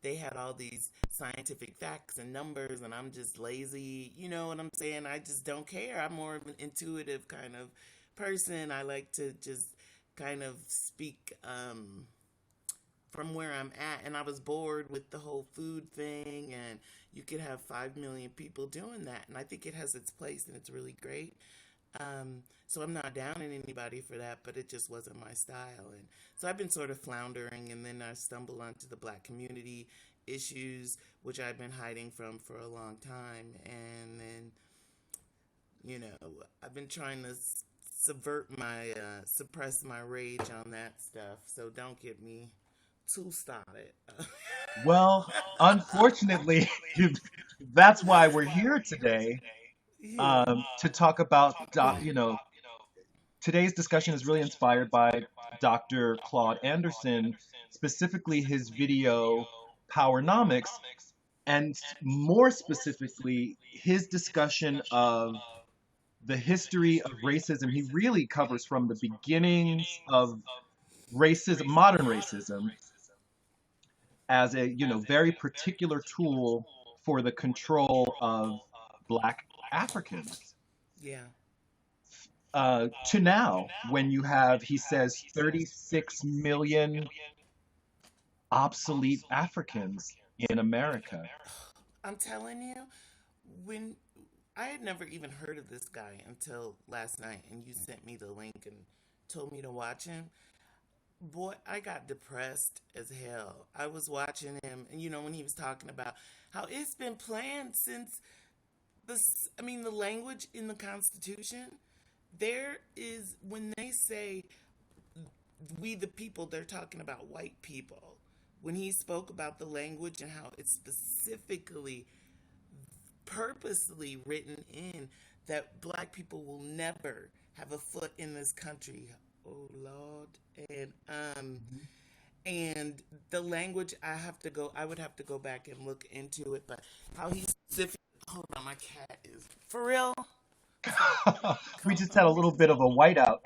they had all these scientific facts and numbers, and I'm just lazy. You know what I'm saying? I just don't care. I'm more of an intuitive kind of person. I like to just kind of speak from where I'm at, and I was bored with the whole food thing, and you could have 5 million people doing that, and I think it has its place, and it's really great. So I'm not down on anybody for that, but it just wasn't my style. And so I've been sort of floundering, and then I stumbled onto the black community issues, which I've been hiding from for a long time. And then, you know, I've been trying to suppress my rage on that stuff. So don't get me too started. Well, unfortunately, that's why we're here today, Yeah. to talk about, today's discussion is really inspired by Dr. Claude Anderson, specifically his video Powernomics, and more specifically, his discussion of the history of racism. He really covers from the beginnings of racism, modern racism, as a very particular tool for the control of Black Africans. Yeah. To now, when you have, he says, 36 million obsolete Africans in America. I'm telling you, when I had never even heard of this guy until last night, and you sent me the link and told me to watch him. Boy, I got depressed as hell. I was watching him, and when he was talking about how it's been planned since the language in the Constitution, there is, when they say we the people, they're talking about white people. When he spoke about the language and how it's specifically, purposely written in that black people will never have a foot in this country. Oh Lord. And the language, I would have to go back and look into it, but how he specifically, hold on, my cat is, for real? We just had a little bit of a whiteout.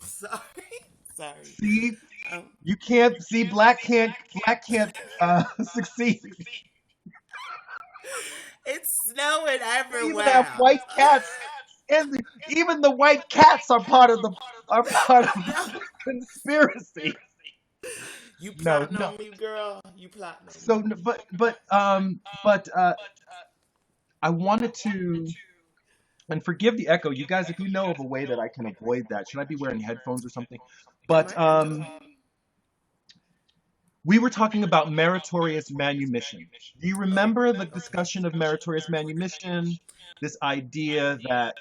Sorry. Sorry. See, Um, you can't see, black can't succeed. it's snowing We even everywhere. have white cats, and even the white cats are part of No. the conspiracy. You No, plotting no. on me, girl. You plotting on So, me. but I wanted to, and forgive the echo, you guys. If you know of a way that I can avoid that, should I be wearing headphones or something? Am But I echoing? we were talking about meritorious manumission. Do you Okay. remember the discussion of meritorious manumission? This idea that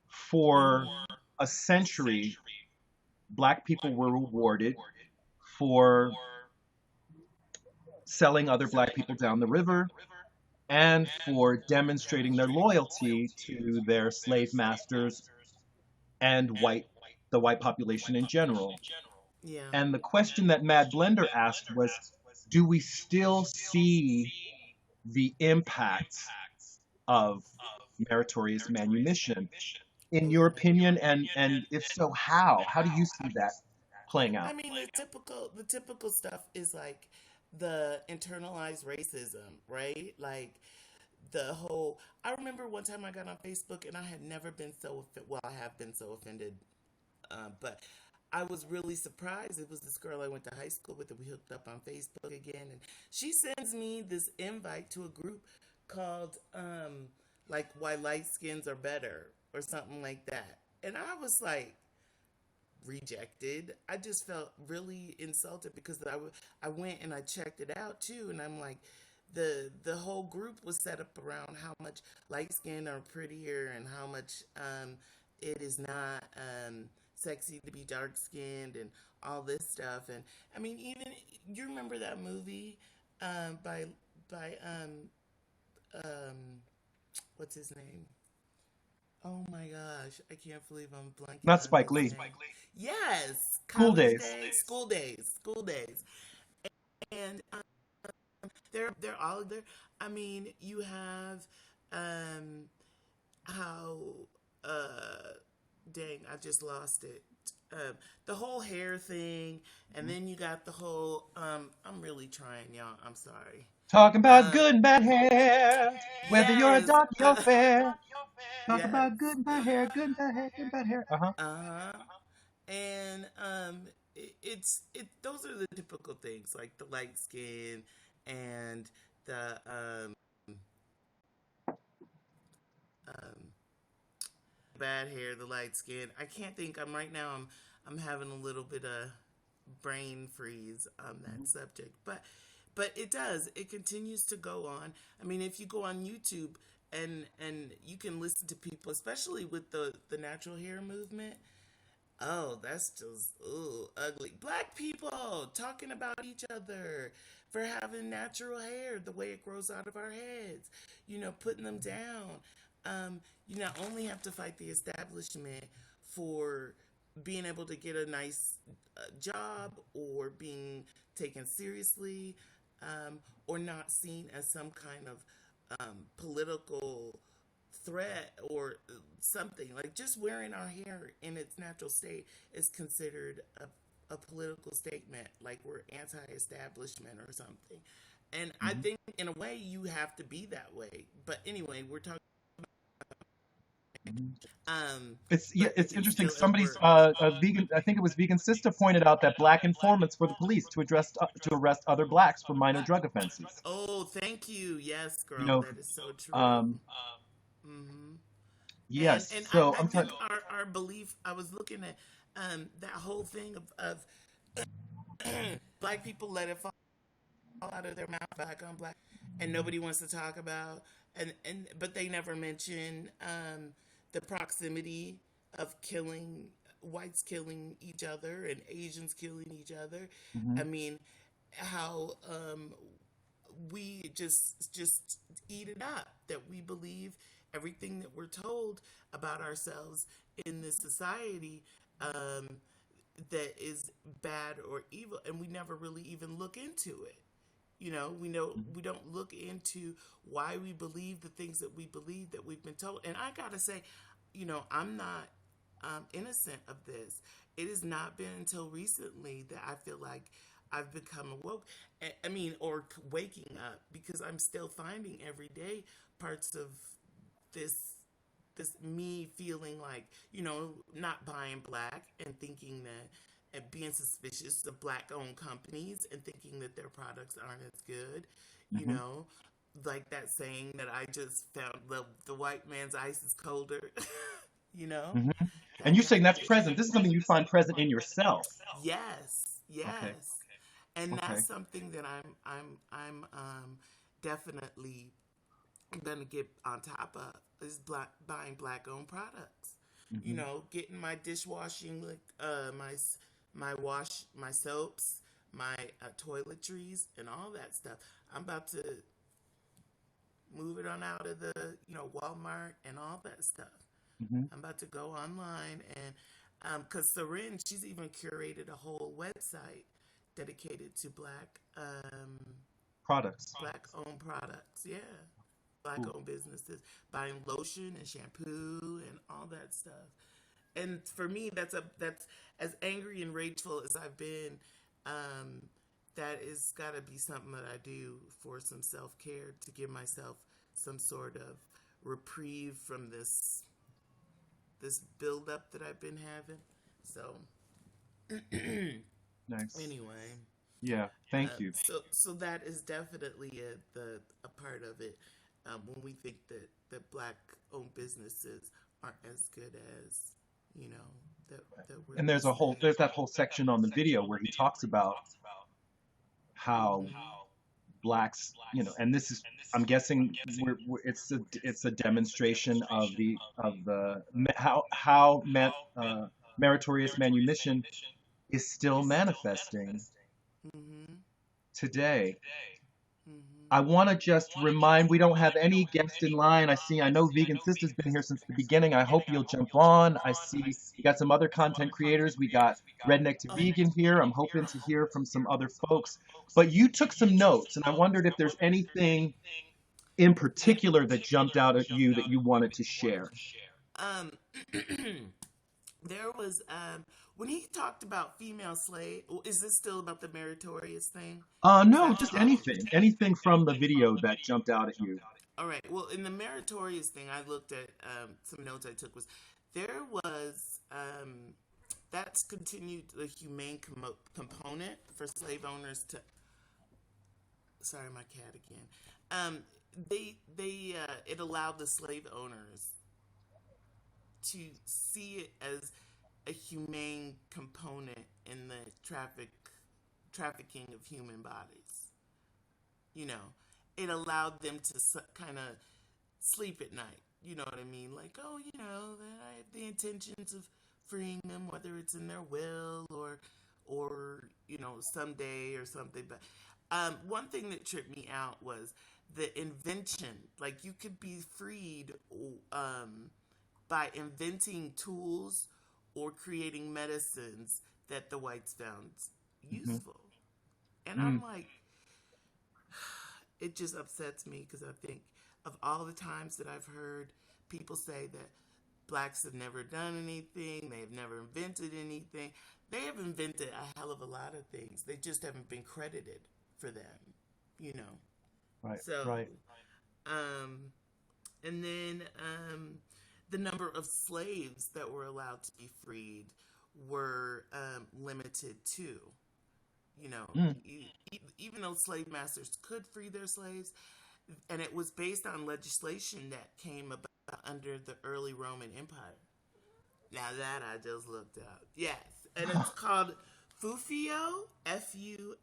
for Mm-hmm. a century, Black people were rewarded for selling other Black people down the river and for demonstrating their loyalty to their slave masters and the white population in general. Yeah. And the question that Mad Blender asked was, do we still see the impacts of meritorious manumission, in your opinion? And if so, how? How do you see that playing I out? mean, the typical stuff is like the internalized racism, right? Like the whole. I remember one time I got on Facebook and I had never been well, I have been so offended, but I was really surprised. It was this girl I went to high school with, and we hooked up on Facebook again, and she sends me this invite to a group called like Why Light Skins Are Better or something like that, and I was like rejected. I just felt really insulted because I went and I checked it out too, and I'm like, the whole group was set up around how much light skin are prettier and how much it is not sexy to be dark skinned and all this stuff. And I mean, even you remember that movie by what's his name? Oh my gosh, I can't believe I'm blanking Not on Spike his Lee. name. Yes, School college days. days, school days, and they're all there. I mean, you have how dang, I just lost it. The whole hair thing, and then you got the whole I'm really trying, y'all. I'm sorry. Talking about Um, good and bad hair, whether you're a yes, dark or fair. Talk yes, about good and bad hair, good and bad hair, good and bad hair. Uh-huh. uh huh. And it. Those are the typical things like the light skin and the um bad hair, the light skin. I can't think. I'm right now. I'm having a little bit of brain freeze on that subject, but it does. It continues to go on. I mean, if you go on YouTube and you can listen to people, especially with the natural hair movement. Oh, that's just ooh, ugly. Black people talking about each other for having natural hair the way it grows out of our heads, putting them down. You not only have to fight the establishment for being able to get a nice job or being taken seriously or not seen as some kind of political threat or something. Like just wearing our hair in its natural state is considered a political statement, like we're anti-establishment or something. And I Hmm. think in a way you have to be that way. But anyway, we're talking Hmm. It's but it's it's interesting. still Somebody's we're a vegan. I think it was Vegan Sista pointed out that black informants for the police to arrest other blacks for minor drug offenses. oh, thank you. Yes, You girl, know, that is so true. um, Hmm. And yes. So I I'm think talking. our belief, I was looking at that whole thing of black people let it fall out of their mouth back on black, and nobody wants to talk about, and but they never mention the proximity of killing whites killing each other and Asians killing each other. I Mhm. mean, how we just eat it up, that we believe everything that we're told about ourselves in this society, um, that is bad or evil, and we never really even look into it. We don't look into why we believe the things that we believe that we've been told. And I gotta say, I'm not innocent of this. It has not been until recently that I feel like I've become awoke. I mean, or waking up, because I'm still finding every day parts of this this me feeling like, not buying black and thinking that, and being suspicious of black owned companies and thinking that their products aren't as good, you Mhm. know, like that saying that I just found, the white man's ice is colder, you know, Mhm. And that you're saying kind of that's thing. present. This is something you find present in yourself. Yes, Okay. yes. And Okay. that's something that I'm definitely gonna get on top of, is buying black owned products. Mhm. Getting my dishwashing, like my soaps, my toiletries, and all that stuff. I'm about to move it on out of the Walmart and all that stuff. Mhm. I'm about to go online and because Syringe, she's even curated a whole website dedicated to Products. black owned products. Yeah, black Cool. owned businesses buying lotion and shampoo and all that stuff. And for me, that's as angry and rageful as I've been. Um, that is got to be something that I do for some self care, to give myself some sort of reprieve from this build up that I've been having. So Nice. anyway, Yeah. Thank you. so that is definitely a part of it. When we think that black owned businesses aren't as good as, you know that we're And listening. there's that whole section on the video where he talks about how blacks, and this is, I'm guessing it's a demonstration of how meritorious manumission is still manifesting Mm-hmm. today. Mm-hmm. I want to just remind, we don't have any guest in line. I know Vegan Sister's been here since the beginning. I hope you'll jump on. I see we got some other content creators. We got Redneck to Vegan here. I'm hoping to hear from some other folks. But you took some notes, and I wondered if there's anything in particular that jumped out at you that you wanted to share? Um, there was when he talked about female slave. Is this still about the meritorious thing? Is No, that just the anything from the video that jumped out at you. All right. Well, in the meritorious thing, I looked at some notes I took. Was there was that's continued the humane component for slave owners to. Sorry, my cat again. They it allowed the slave owners to see it as a humane component in the trafficking of human bodies. You know, it allowed them to kind of sleep at night. You know what I mean? Like, oh, you know, that I have the intentions of freeing them, whether it's in their will or you know, someday or something. But one thing that tripped me out was the invention. Like, you could be freed by inventing tools or creating medicines that the whites found useful. And I'm like, it just upsets me because I think of all the times that I've heard people say that blacks have never done anything, they have never invented anything. They have invented a hell of a lot of things. They just haven't been credited for them, you know. Right. So, Right. And then the number of slaves that were allowed to be freed were limited too. You know, even though slave masters could free their slaves, and it was based on legislation that came about under the early Roman Empire. Now that I just looked up. Yes. And it's called Fufio, Fufio,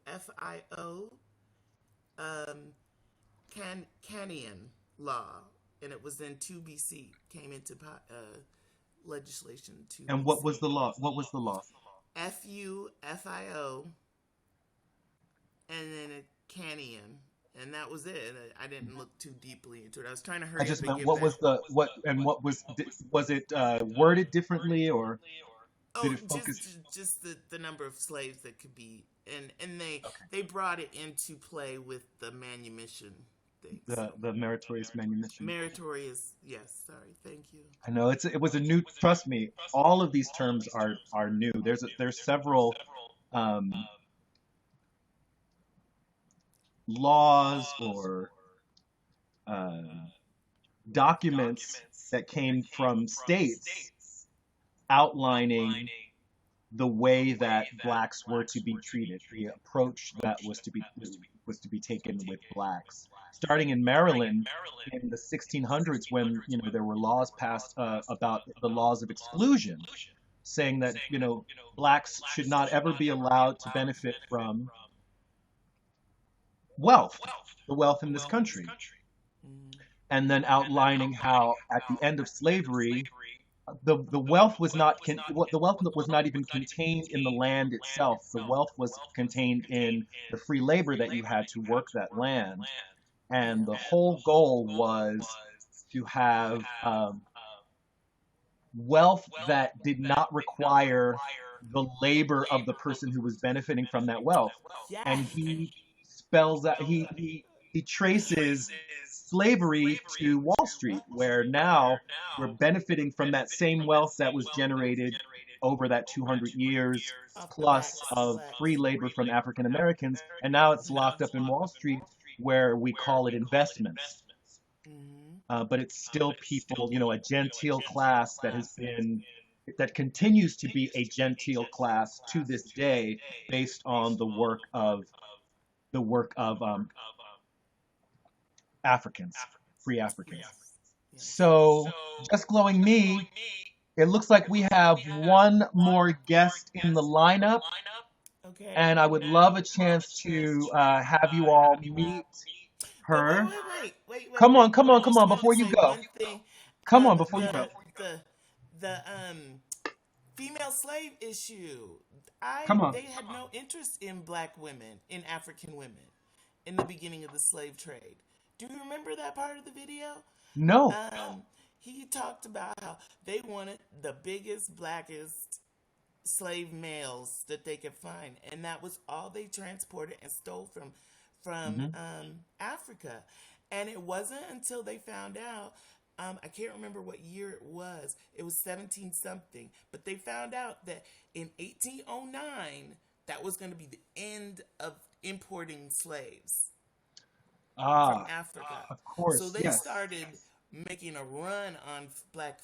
Canian law. And it was in 2 BC, came into legislation 2 And BC. what was the law? What was the law? Fufio, and then a Canian. And that was it. I didn't look too deeply into it. I was trying to hurry I just up and meant give what that. was the what and what was it worded differently, or did Oh, it focus just the number of slaves that could be, and they brought it into play with the manumission thing. So the meritorious manumission? meritorious, yes. Sorry, thank you. I know it was a new. Trust me, all of these terms are new. There's several um, laws or uh, documents that came from states outlining the way that blacks were to be treated, the approach that was to be taken with blacks. Starting in Maryland in the 1600s, when there were laws passed about the laws of exclusion, saying that blacks should not ever be allowed to benefit from wealth, the wealth in this country, and then outlining how at the end of slavery, the wealth was not the wealth was not even contained in the land itself. The wealth was contained in the free labor that you had to work that land, and the whole goal was to have wealth that did not require the labor of the person who was benefiting from that wealth. And he spells out he traces slavery to Wall Street, where now we're benefiting from that same wealth that was generated over that 200 years plus of free labor from African Americans, and now it's locked up in Wall Street, where we call it investments. But it's still people, a genteel class that continues to be a genteel class to this day, based on the work of Africans, free Africans. So, just glowing me, it looks like we have one more guest in the lineup, Okay. and I would love a chance to have you all meet her. Wait. Come on, I just wanted before to you say go. one thing. Come on, before you go. The female slave issue. Come on. They had no interest in black women, in African women, in the beginning of the slave trade. Do you remember that part of the video? No. He talked about how they wanted the biggest, blackest slave males that they could find, and that was all they transported and stole from Africa. And it wasn't until they found out, I can't remember what year it was. It was 17 something. But they found out that in 1809, that was going to be the end of importing slaves from Ah, Africa. of So course, they yes. started making a run on black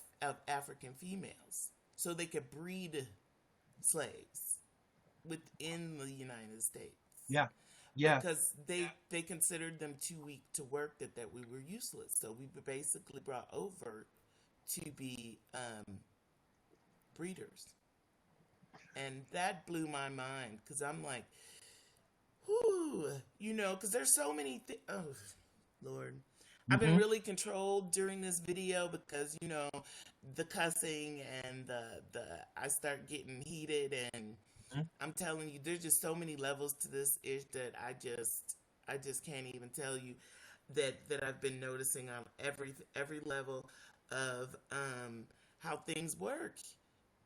African females so they could breed slaves within the United States Yeah, yeah. because they considered them too weak to work, that we were useless. So we were basically brought over to be breeders, and that blew my mind because I'm like, whoo, because there's so many things. Oh, Lord. I've been Hmm. really controlled during this video because the cussing and the I start getting heated, and I'm telling you, there's just so many levels to this ish that I just can't even tell you that I've been noticing on every level of how things work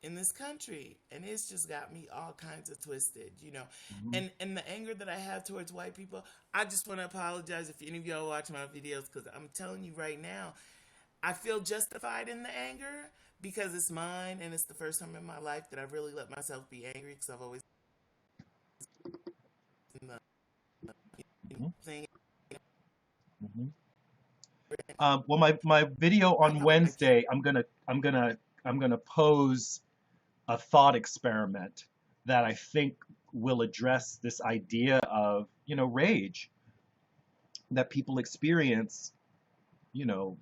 in this country, and it's just got me all kinds of twisted. Hmm. And the anger that I have towards white people, I just want to apologize if any of y'all watch my videos, because I'm telling you right now, I feel justified in the anger because it's mine, and it's the first time in my life that I've really let myself be angry, because I've always been the Hmm. thing. Hmm. Well, my video on I can't. Wednesday, I'm gonna pose a thought experiment that I think will address this idea of, rage that people experience, you know,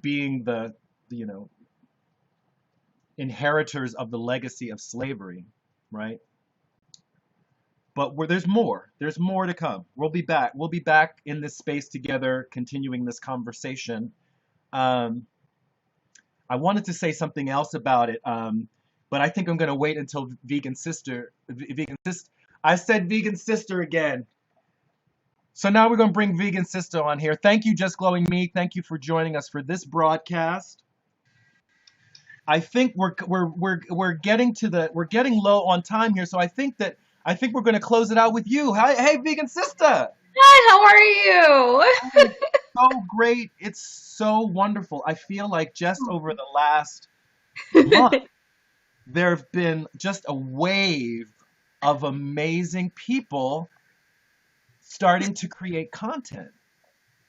being the inheritors of the legacy of slavery, right? But there's more to come. We'll be back in this space together, continuing this conversation. Um, I wanted to say something else about it, but I think I'm going to wait until Vegan Sister. I said Vegan Sister again. So now we're going to bring Vegan Sister on here. Thank you, Just Glowing Me. Thank you for joining us for this broadcast. I think we're getting low on time here, so I think we're going to close it out with you. Hi, hey, Vegan Sister. Hi, how are you? Oh, it's so great. It's so wonderful. I feel like just over the last month, there have been just a wave of amazing people starting to create content.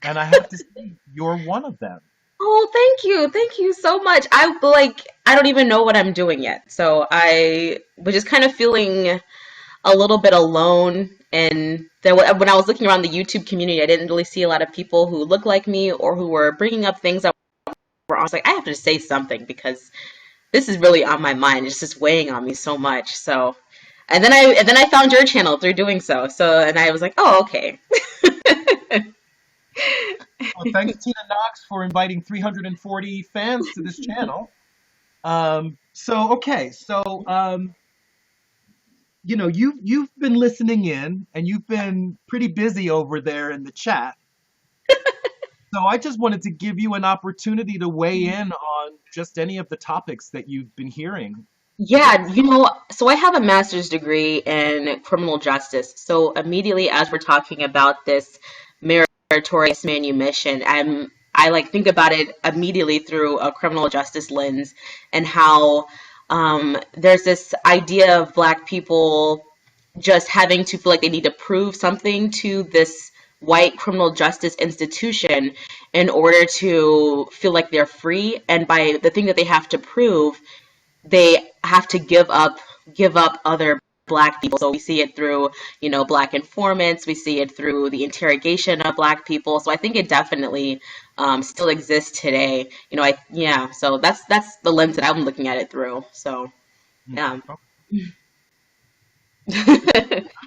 And I have to say, you're one of them. Oh, thank you. Thank you so much. I don't even know what I'm doing yet. So I was just kind of feeling a little bit alone. And then when I was looking around the YouTube community, I didn't really see a lot of people who looked like me or who were bringing up things that were, I was like, I have to say something because this is really on my mind. It's just weighing on me so much. So, and then I found your channel through doing so. And I was like, oh, okay. Well, thanks, Tina Knox, for inviting 340 fans to this channel. You've been listening in, and you've been pretty busy over there in the chat. So I just wanted to give you an opportunity to weigh in on just any of the topics that you've been hearing today. Yeah, so I have a master's degree in criminal justice. So immediately as we're talking about this meritorious manumission, I like think about it immediately through a criminal justice lens and how there's this idea of Black people just having to feel like they need to prove something to this white criminal justice institution in order to feel like they're free. And by the thing that they have to prove, they have to give up other Black people. So we see it through, Black informants. We see it through the interrogation of Black people. So I think it definitely still exists today. So that's the lens that I'm looking at it through. So Hmm. yeah. Oh,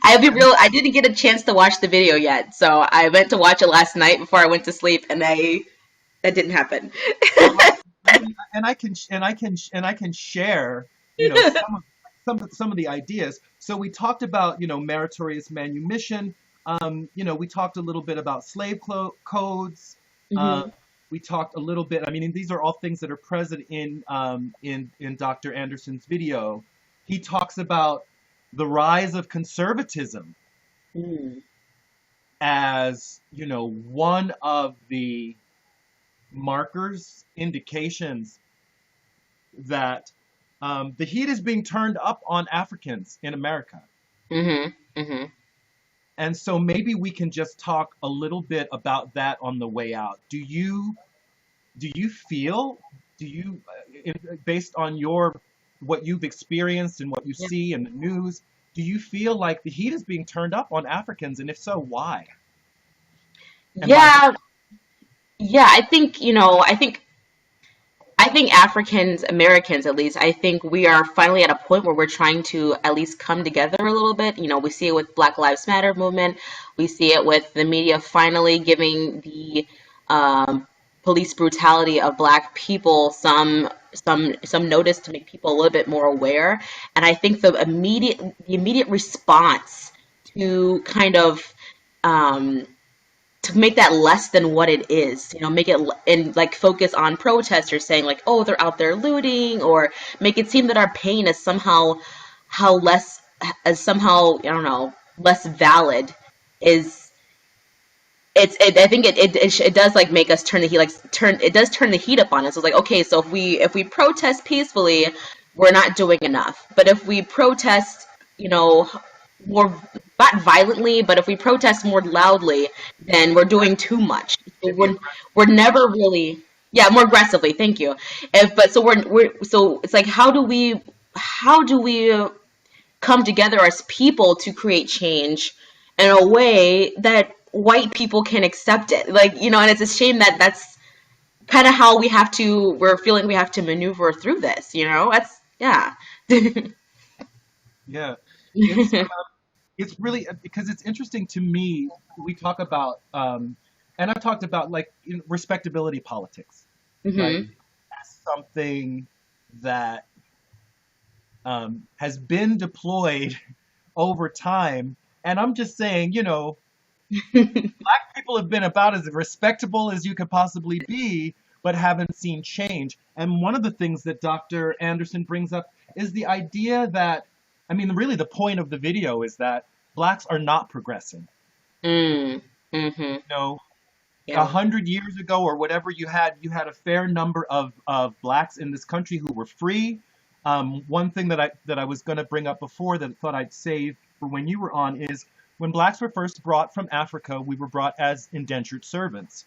I'll be real. I didn't get a chance to watch the video yet, so I meant to watch it last night before I went to sleep, and that didn't happen. well, I can share, some of the ideas. So we talked about, meritorious manumission. We talked a little bit about codes. Uh, Hmm. we talked a little bit. I mean, these are all things that are present in Dr. Anderson's video. He talks about the rise of conservatism as, one of the markers, indications that the heat is being turned up on Africans in America. Mm-hmm. Mm-hmm. And so maybe we can just talk a little bit about that on the way out. Do you feel, based on what you've experienced and what you Yeah. see in the news, do you feel like the heat is being turned up on Africans? And if so, why? And by who? Yeah. Yeah. I think Africans, Americans at least, I think we are finally at a point where we're trying to at least come together a little bit. We see it with Black Lives Matter movement. We see it with the media finally giving the um, police brutality of Black people some notice to make people a little bit more aware. And I think the immediate response to kind of um, to make that less than what it is, make it and like focus on protesters saying like, oh, they're out there looting, or make it seem that our pain is somehow how less as somehow I don't know less valid is I think it does like make us turn the heat like turn it does turn the heat up on us. It's like, okay, so if we protest peacefully, we're not doing enough. But if we protest, you know, more not violently, but if we protest more loudly, then we're doing too much. So Maybe we're never really, yeah, more aggressively. Thank you. If but so so it's like how do we come together as people to create change in a way that white people can accept it, like, and it's a shame that that's kind of how we're feeling we have to maneuver through this, that's yeah. Yeah, it's it's really because it's interesting to me. We talk about and I've talked about like respectability politics, right? Hmm. As something that has been deployed over time, and I'm just saying, Black people have been about as respectable as you could possibly be, but haven't seen change. And one of the things that Dr. Anderson brings up is the idea that, I mean, really the point of the video is that Blacks are not progressing. Mm. Hmm. You know, a Yeah. 100 years ago or whatever, you had a fair number of Blacks in this country who were free. One thing that I was going to bring up before that I thought I'd save for when you were on is when Blacks were first brought from Africa, we were brought as indentured servants,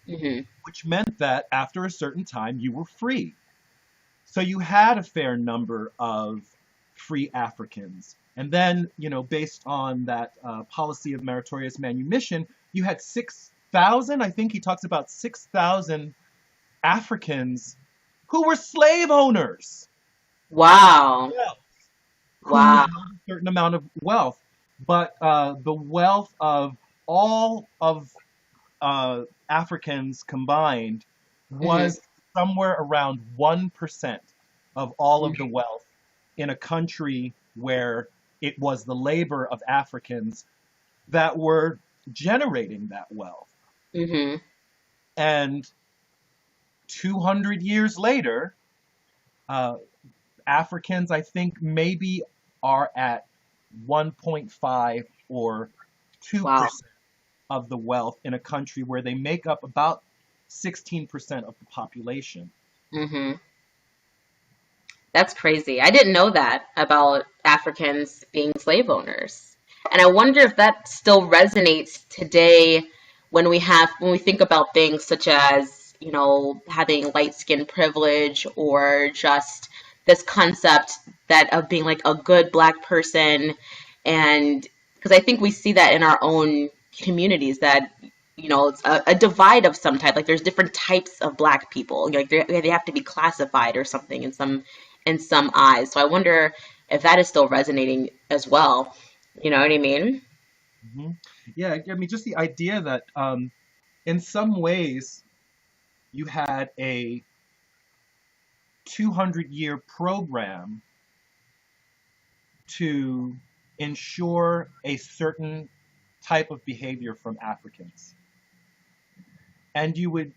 Hmm. which meant that after a certain time you were free. So you had a fair number of free Africans. And then, based on that policy of meritorious manumission, you had 6,000, I think he talks about 6,000 Africans who were slave owners, Wow. who Wow. held a certain amount of wealth. But the wealth of all of Africans combined Hmm. was somewhere around 1% of all of the wealth in a country where it was the labor of Africans that were generating that wealth. Hmm. And 200 years later, uh, Africans, I think, maybe are at 1.5 or Wow. 2% of the wealth in a country where they make up about 16% of the population. Hmm. That's crazy. I didn't know that about Africans being slave owners. And I wonder if that still resonates today when we think about things such as, having light skin privilege, or just this concept that of being like a good Black person. And because I think we see that in our own communities, that it's a divide of some type. Like there's different types of Black people. Like they have to be classified or something in some eyes. So I wonder if that is still resonating as well. You know what I mean? Hmm. Yeah, I mean, just the idea that in some ways you had a 200-year program to ensure a certain type of behavior from Africans. And you would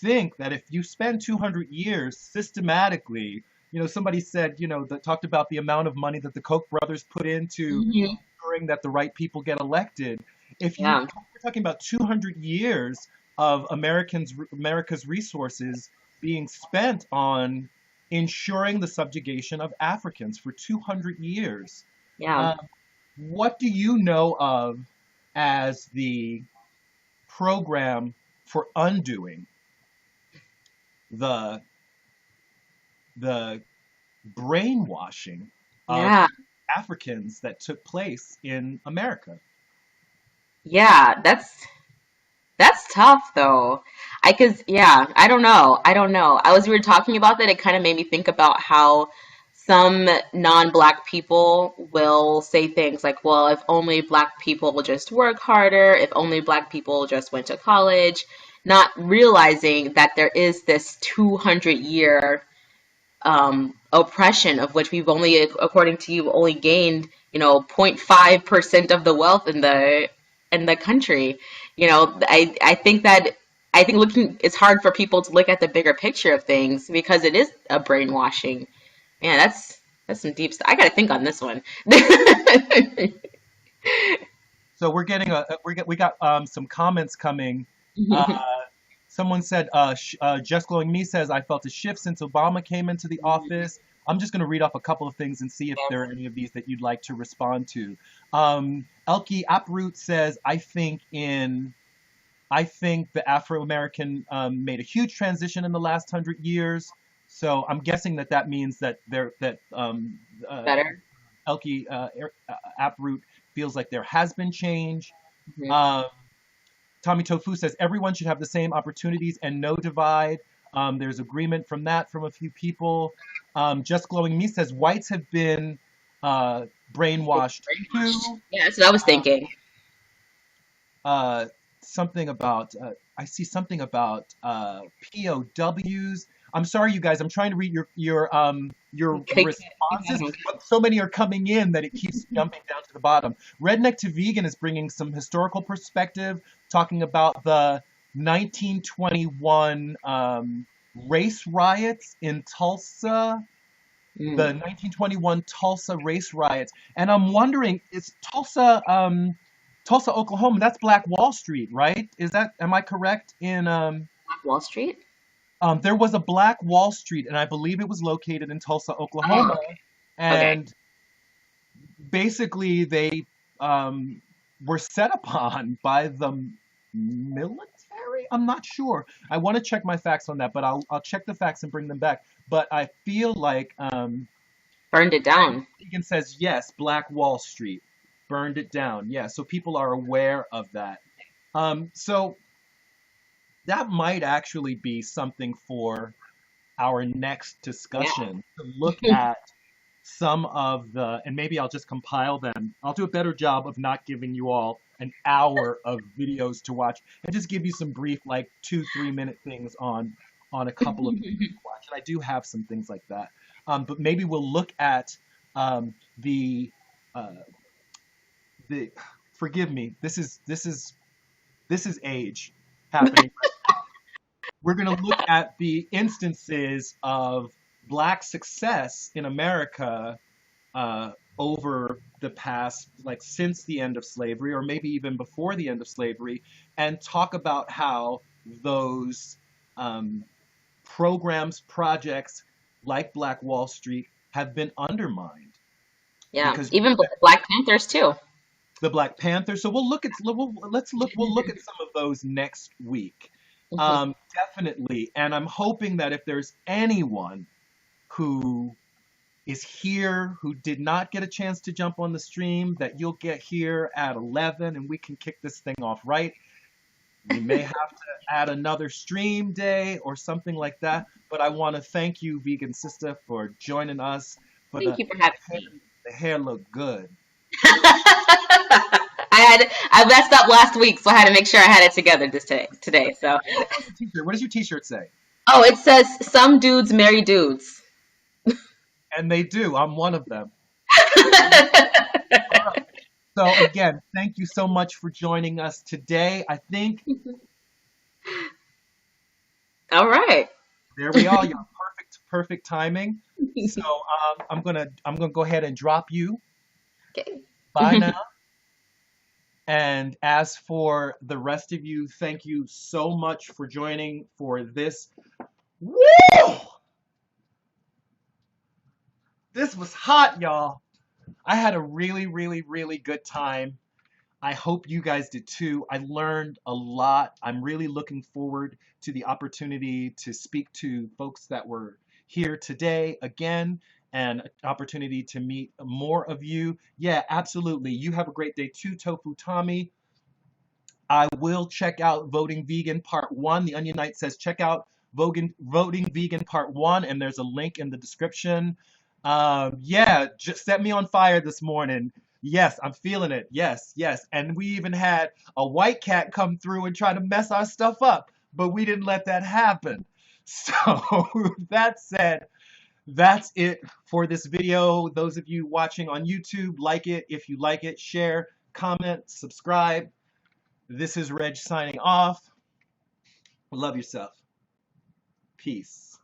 think that if you spend 200 years systematically, somebody said, that talked about the amount of money that the Koch brothers put into Hmm. ensuring that the right people get elected. if you Yeah. we're talking about 200 years of America's resources being spent on ensuring the subjugation of Africans for 200 years. Yeah. Uh, what do you know of as the program for undoing the the brainwashing of Yeah. Africans that took place in America? Yeah. That's tough though. Yeah, I don't know. I don't know. We were talking about that. It kind of made me think about how some non-black people will say things like, well, if only black people will just work harder, if only black people just went to college, not realizing that there is this 200-year oppression of which we've only, according to you, only gained, 0.5% of the wealth in the country. I think it's hard for people to look at the bigger picture of things because it is a brainwashing. Man, that's some deep stuff. I got to think on this one. So we're getting we got some comments coming. Uh, Someone said, Just Glowing Me says, I felt a shift since Obama came into the office. I'm just going to read off a couple of things and see if there are any of these that you'd like to respond to. Elke Uproot says, I think the Afro-American made a huge transition in the last 100 years. So I'm guessing that means that Better. Elke Uproot feels like there has been change. Mhm. Tommy Tofu says everyone should have the same opportunities and no divide. There's agreement from a few people. Just Glowing Me says whites have been brainwashed too. Yeah, that's what I was thinking. Something about I see something about POWs. I'm sorry, you guys. I'm trying to read your Okay. responses, but so many are coming in that it keeps jumping down to the bottom. Redneck to Vegan is bringing some historical perspective, talking about the 1921 race riots in Tulsa. The 1921 Tulsa race riots, and I'm wondering, is Tulsa, Oklahoma? That's Black Wall Street, right? Am I correct in Black Wall Street? there was a Black Wall Street, and I believe it was located in Tulsa, Oklahoma. Oh, okay. And basically, they were set upon by the military. I'm not sure. I want to check my facts on that, but I'll check the facts and bring them back. But I feel like Burned it down. Egan says yes, Black Wall Street burned it down. Yeah, so people are aware of that. So that might actually be something for our next discussion to look at some of and maybe I'll just compile them. I'll do a better job of not giving you all an hour of videos to watch and just give you some brief, like 2-3 minute things on a couple of things to watch. And I do have some things like that. But maybe we'll look at the forgive me, this is age happening. We're going to look at the instances of Black success in America over the past, like since the end of slavery, or maybe even before the end of slavery, and talk about how those programs, projects like Black Wall Street have been undermined. Yeah, Because even Black Panthers too. the Black Panther. So we'll look at some of those next week. Definitely. And I'm hoping that if there's anyone who is here who did not get a chance to jump on the stream, that you'll get here at 11 and we can kick this thing off right. We may have to add another stream day or something like that. But I want to thank you, Vegan Sista, for joining us. Thank you for having me. The hair looked good. I messed up last week, so I had to make sure I had it together today. So, What does your t-shirt say? oh, it says some dudes marry dudes. And they do. I'm one of them. So again, thank you so much for joining us today. I think All right. there we are. You're perfect timing. So I'm gonna go ahead and drop you. Okay. Bye now. And as for the rest of you, thank you so much for joining for this. Woo! This was hot, y'all. I had a really, really, really good time. I hope you guys did too. I learned a lot. I'm really looking forward to the opportunity to speak to folks that were here today again, and an opportunity to meet more of you. Yeah, absolutely. You have a great day too, Tofu Tommy. I will check out Voting Vegan Part 1. The Onion Knight says check out Voting Vegan Part 1, and there's a link in the description. Yeah, just set me on fire this morning. Yes, I'm feeling it. Yes, yes. And we even had a white cat come through and try to mess our stuff up, but we didn't let that happen. So that said, that's it for this video. Those of you watching on YouTube, like it. If you like it, share, comment, subscribe. This is Reg signing off. Love yourself. Peace.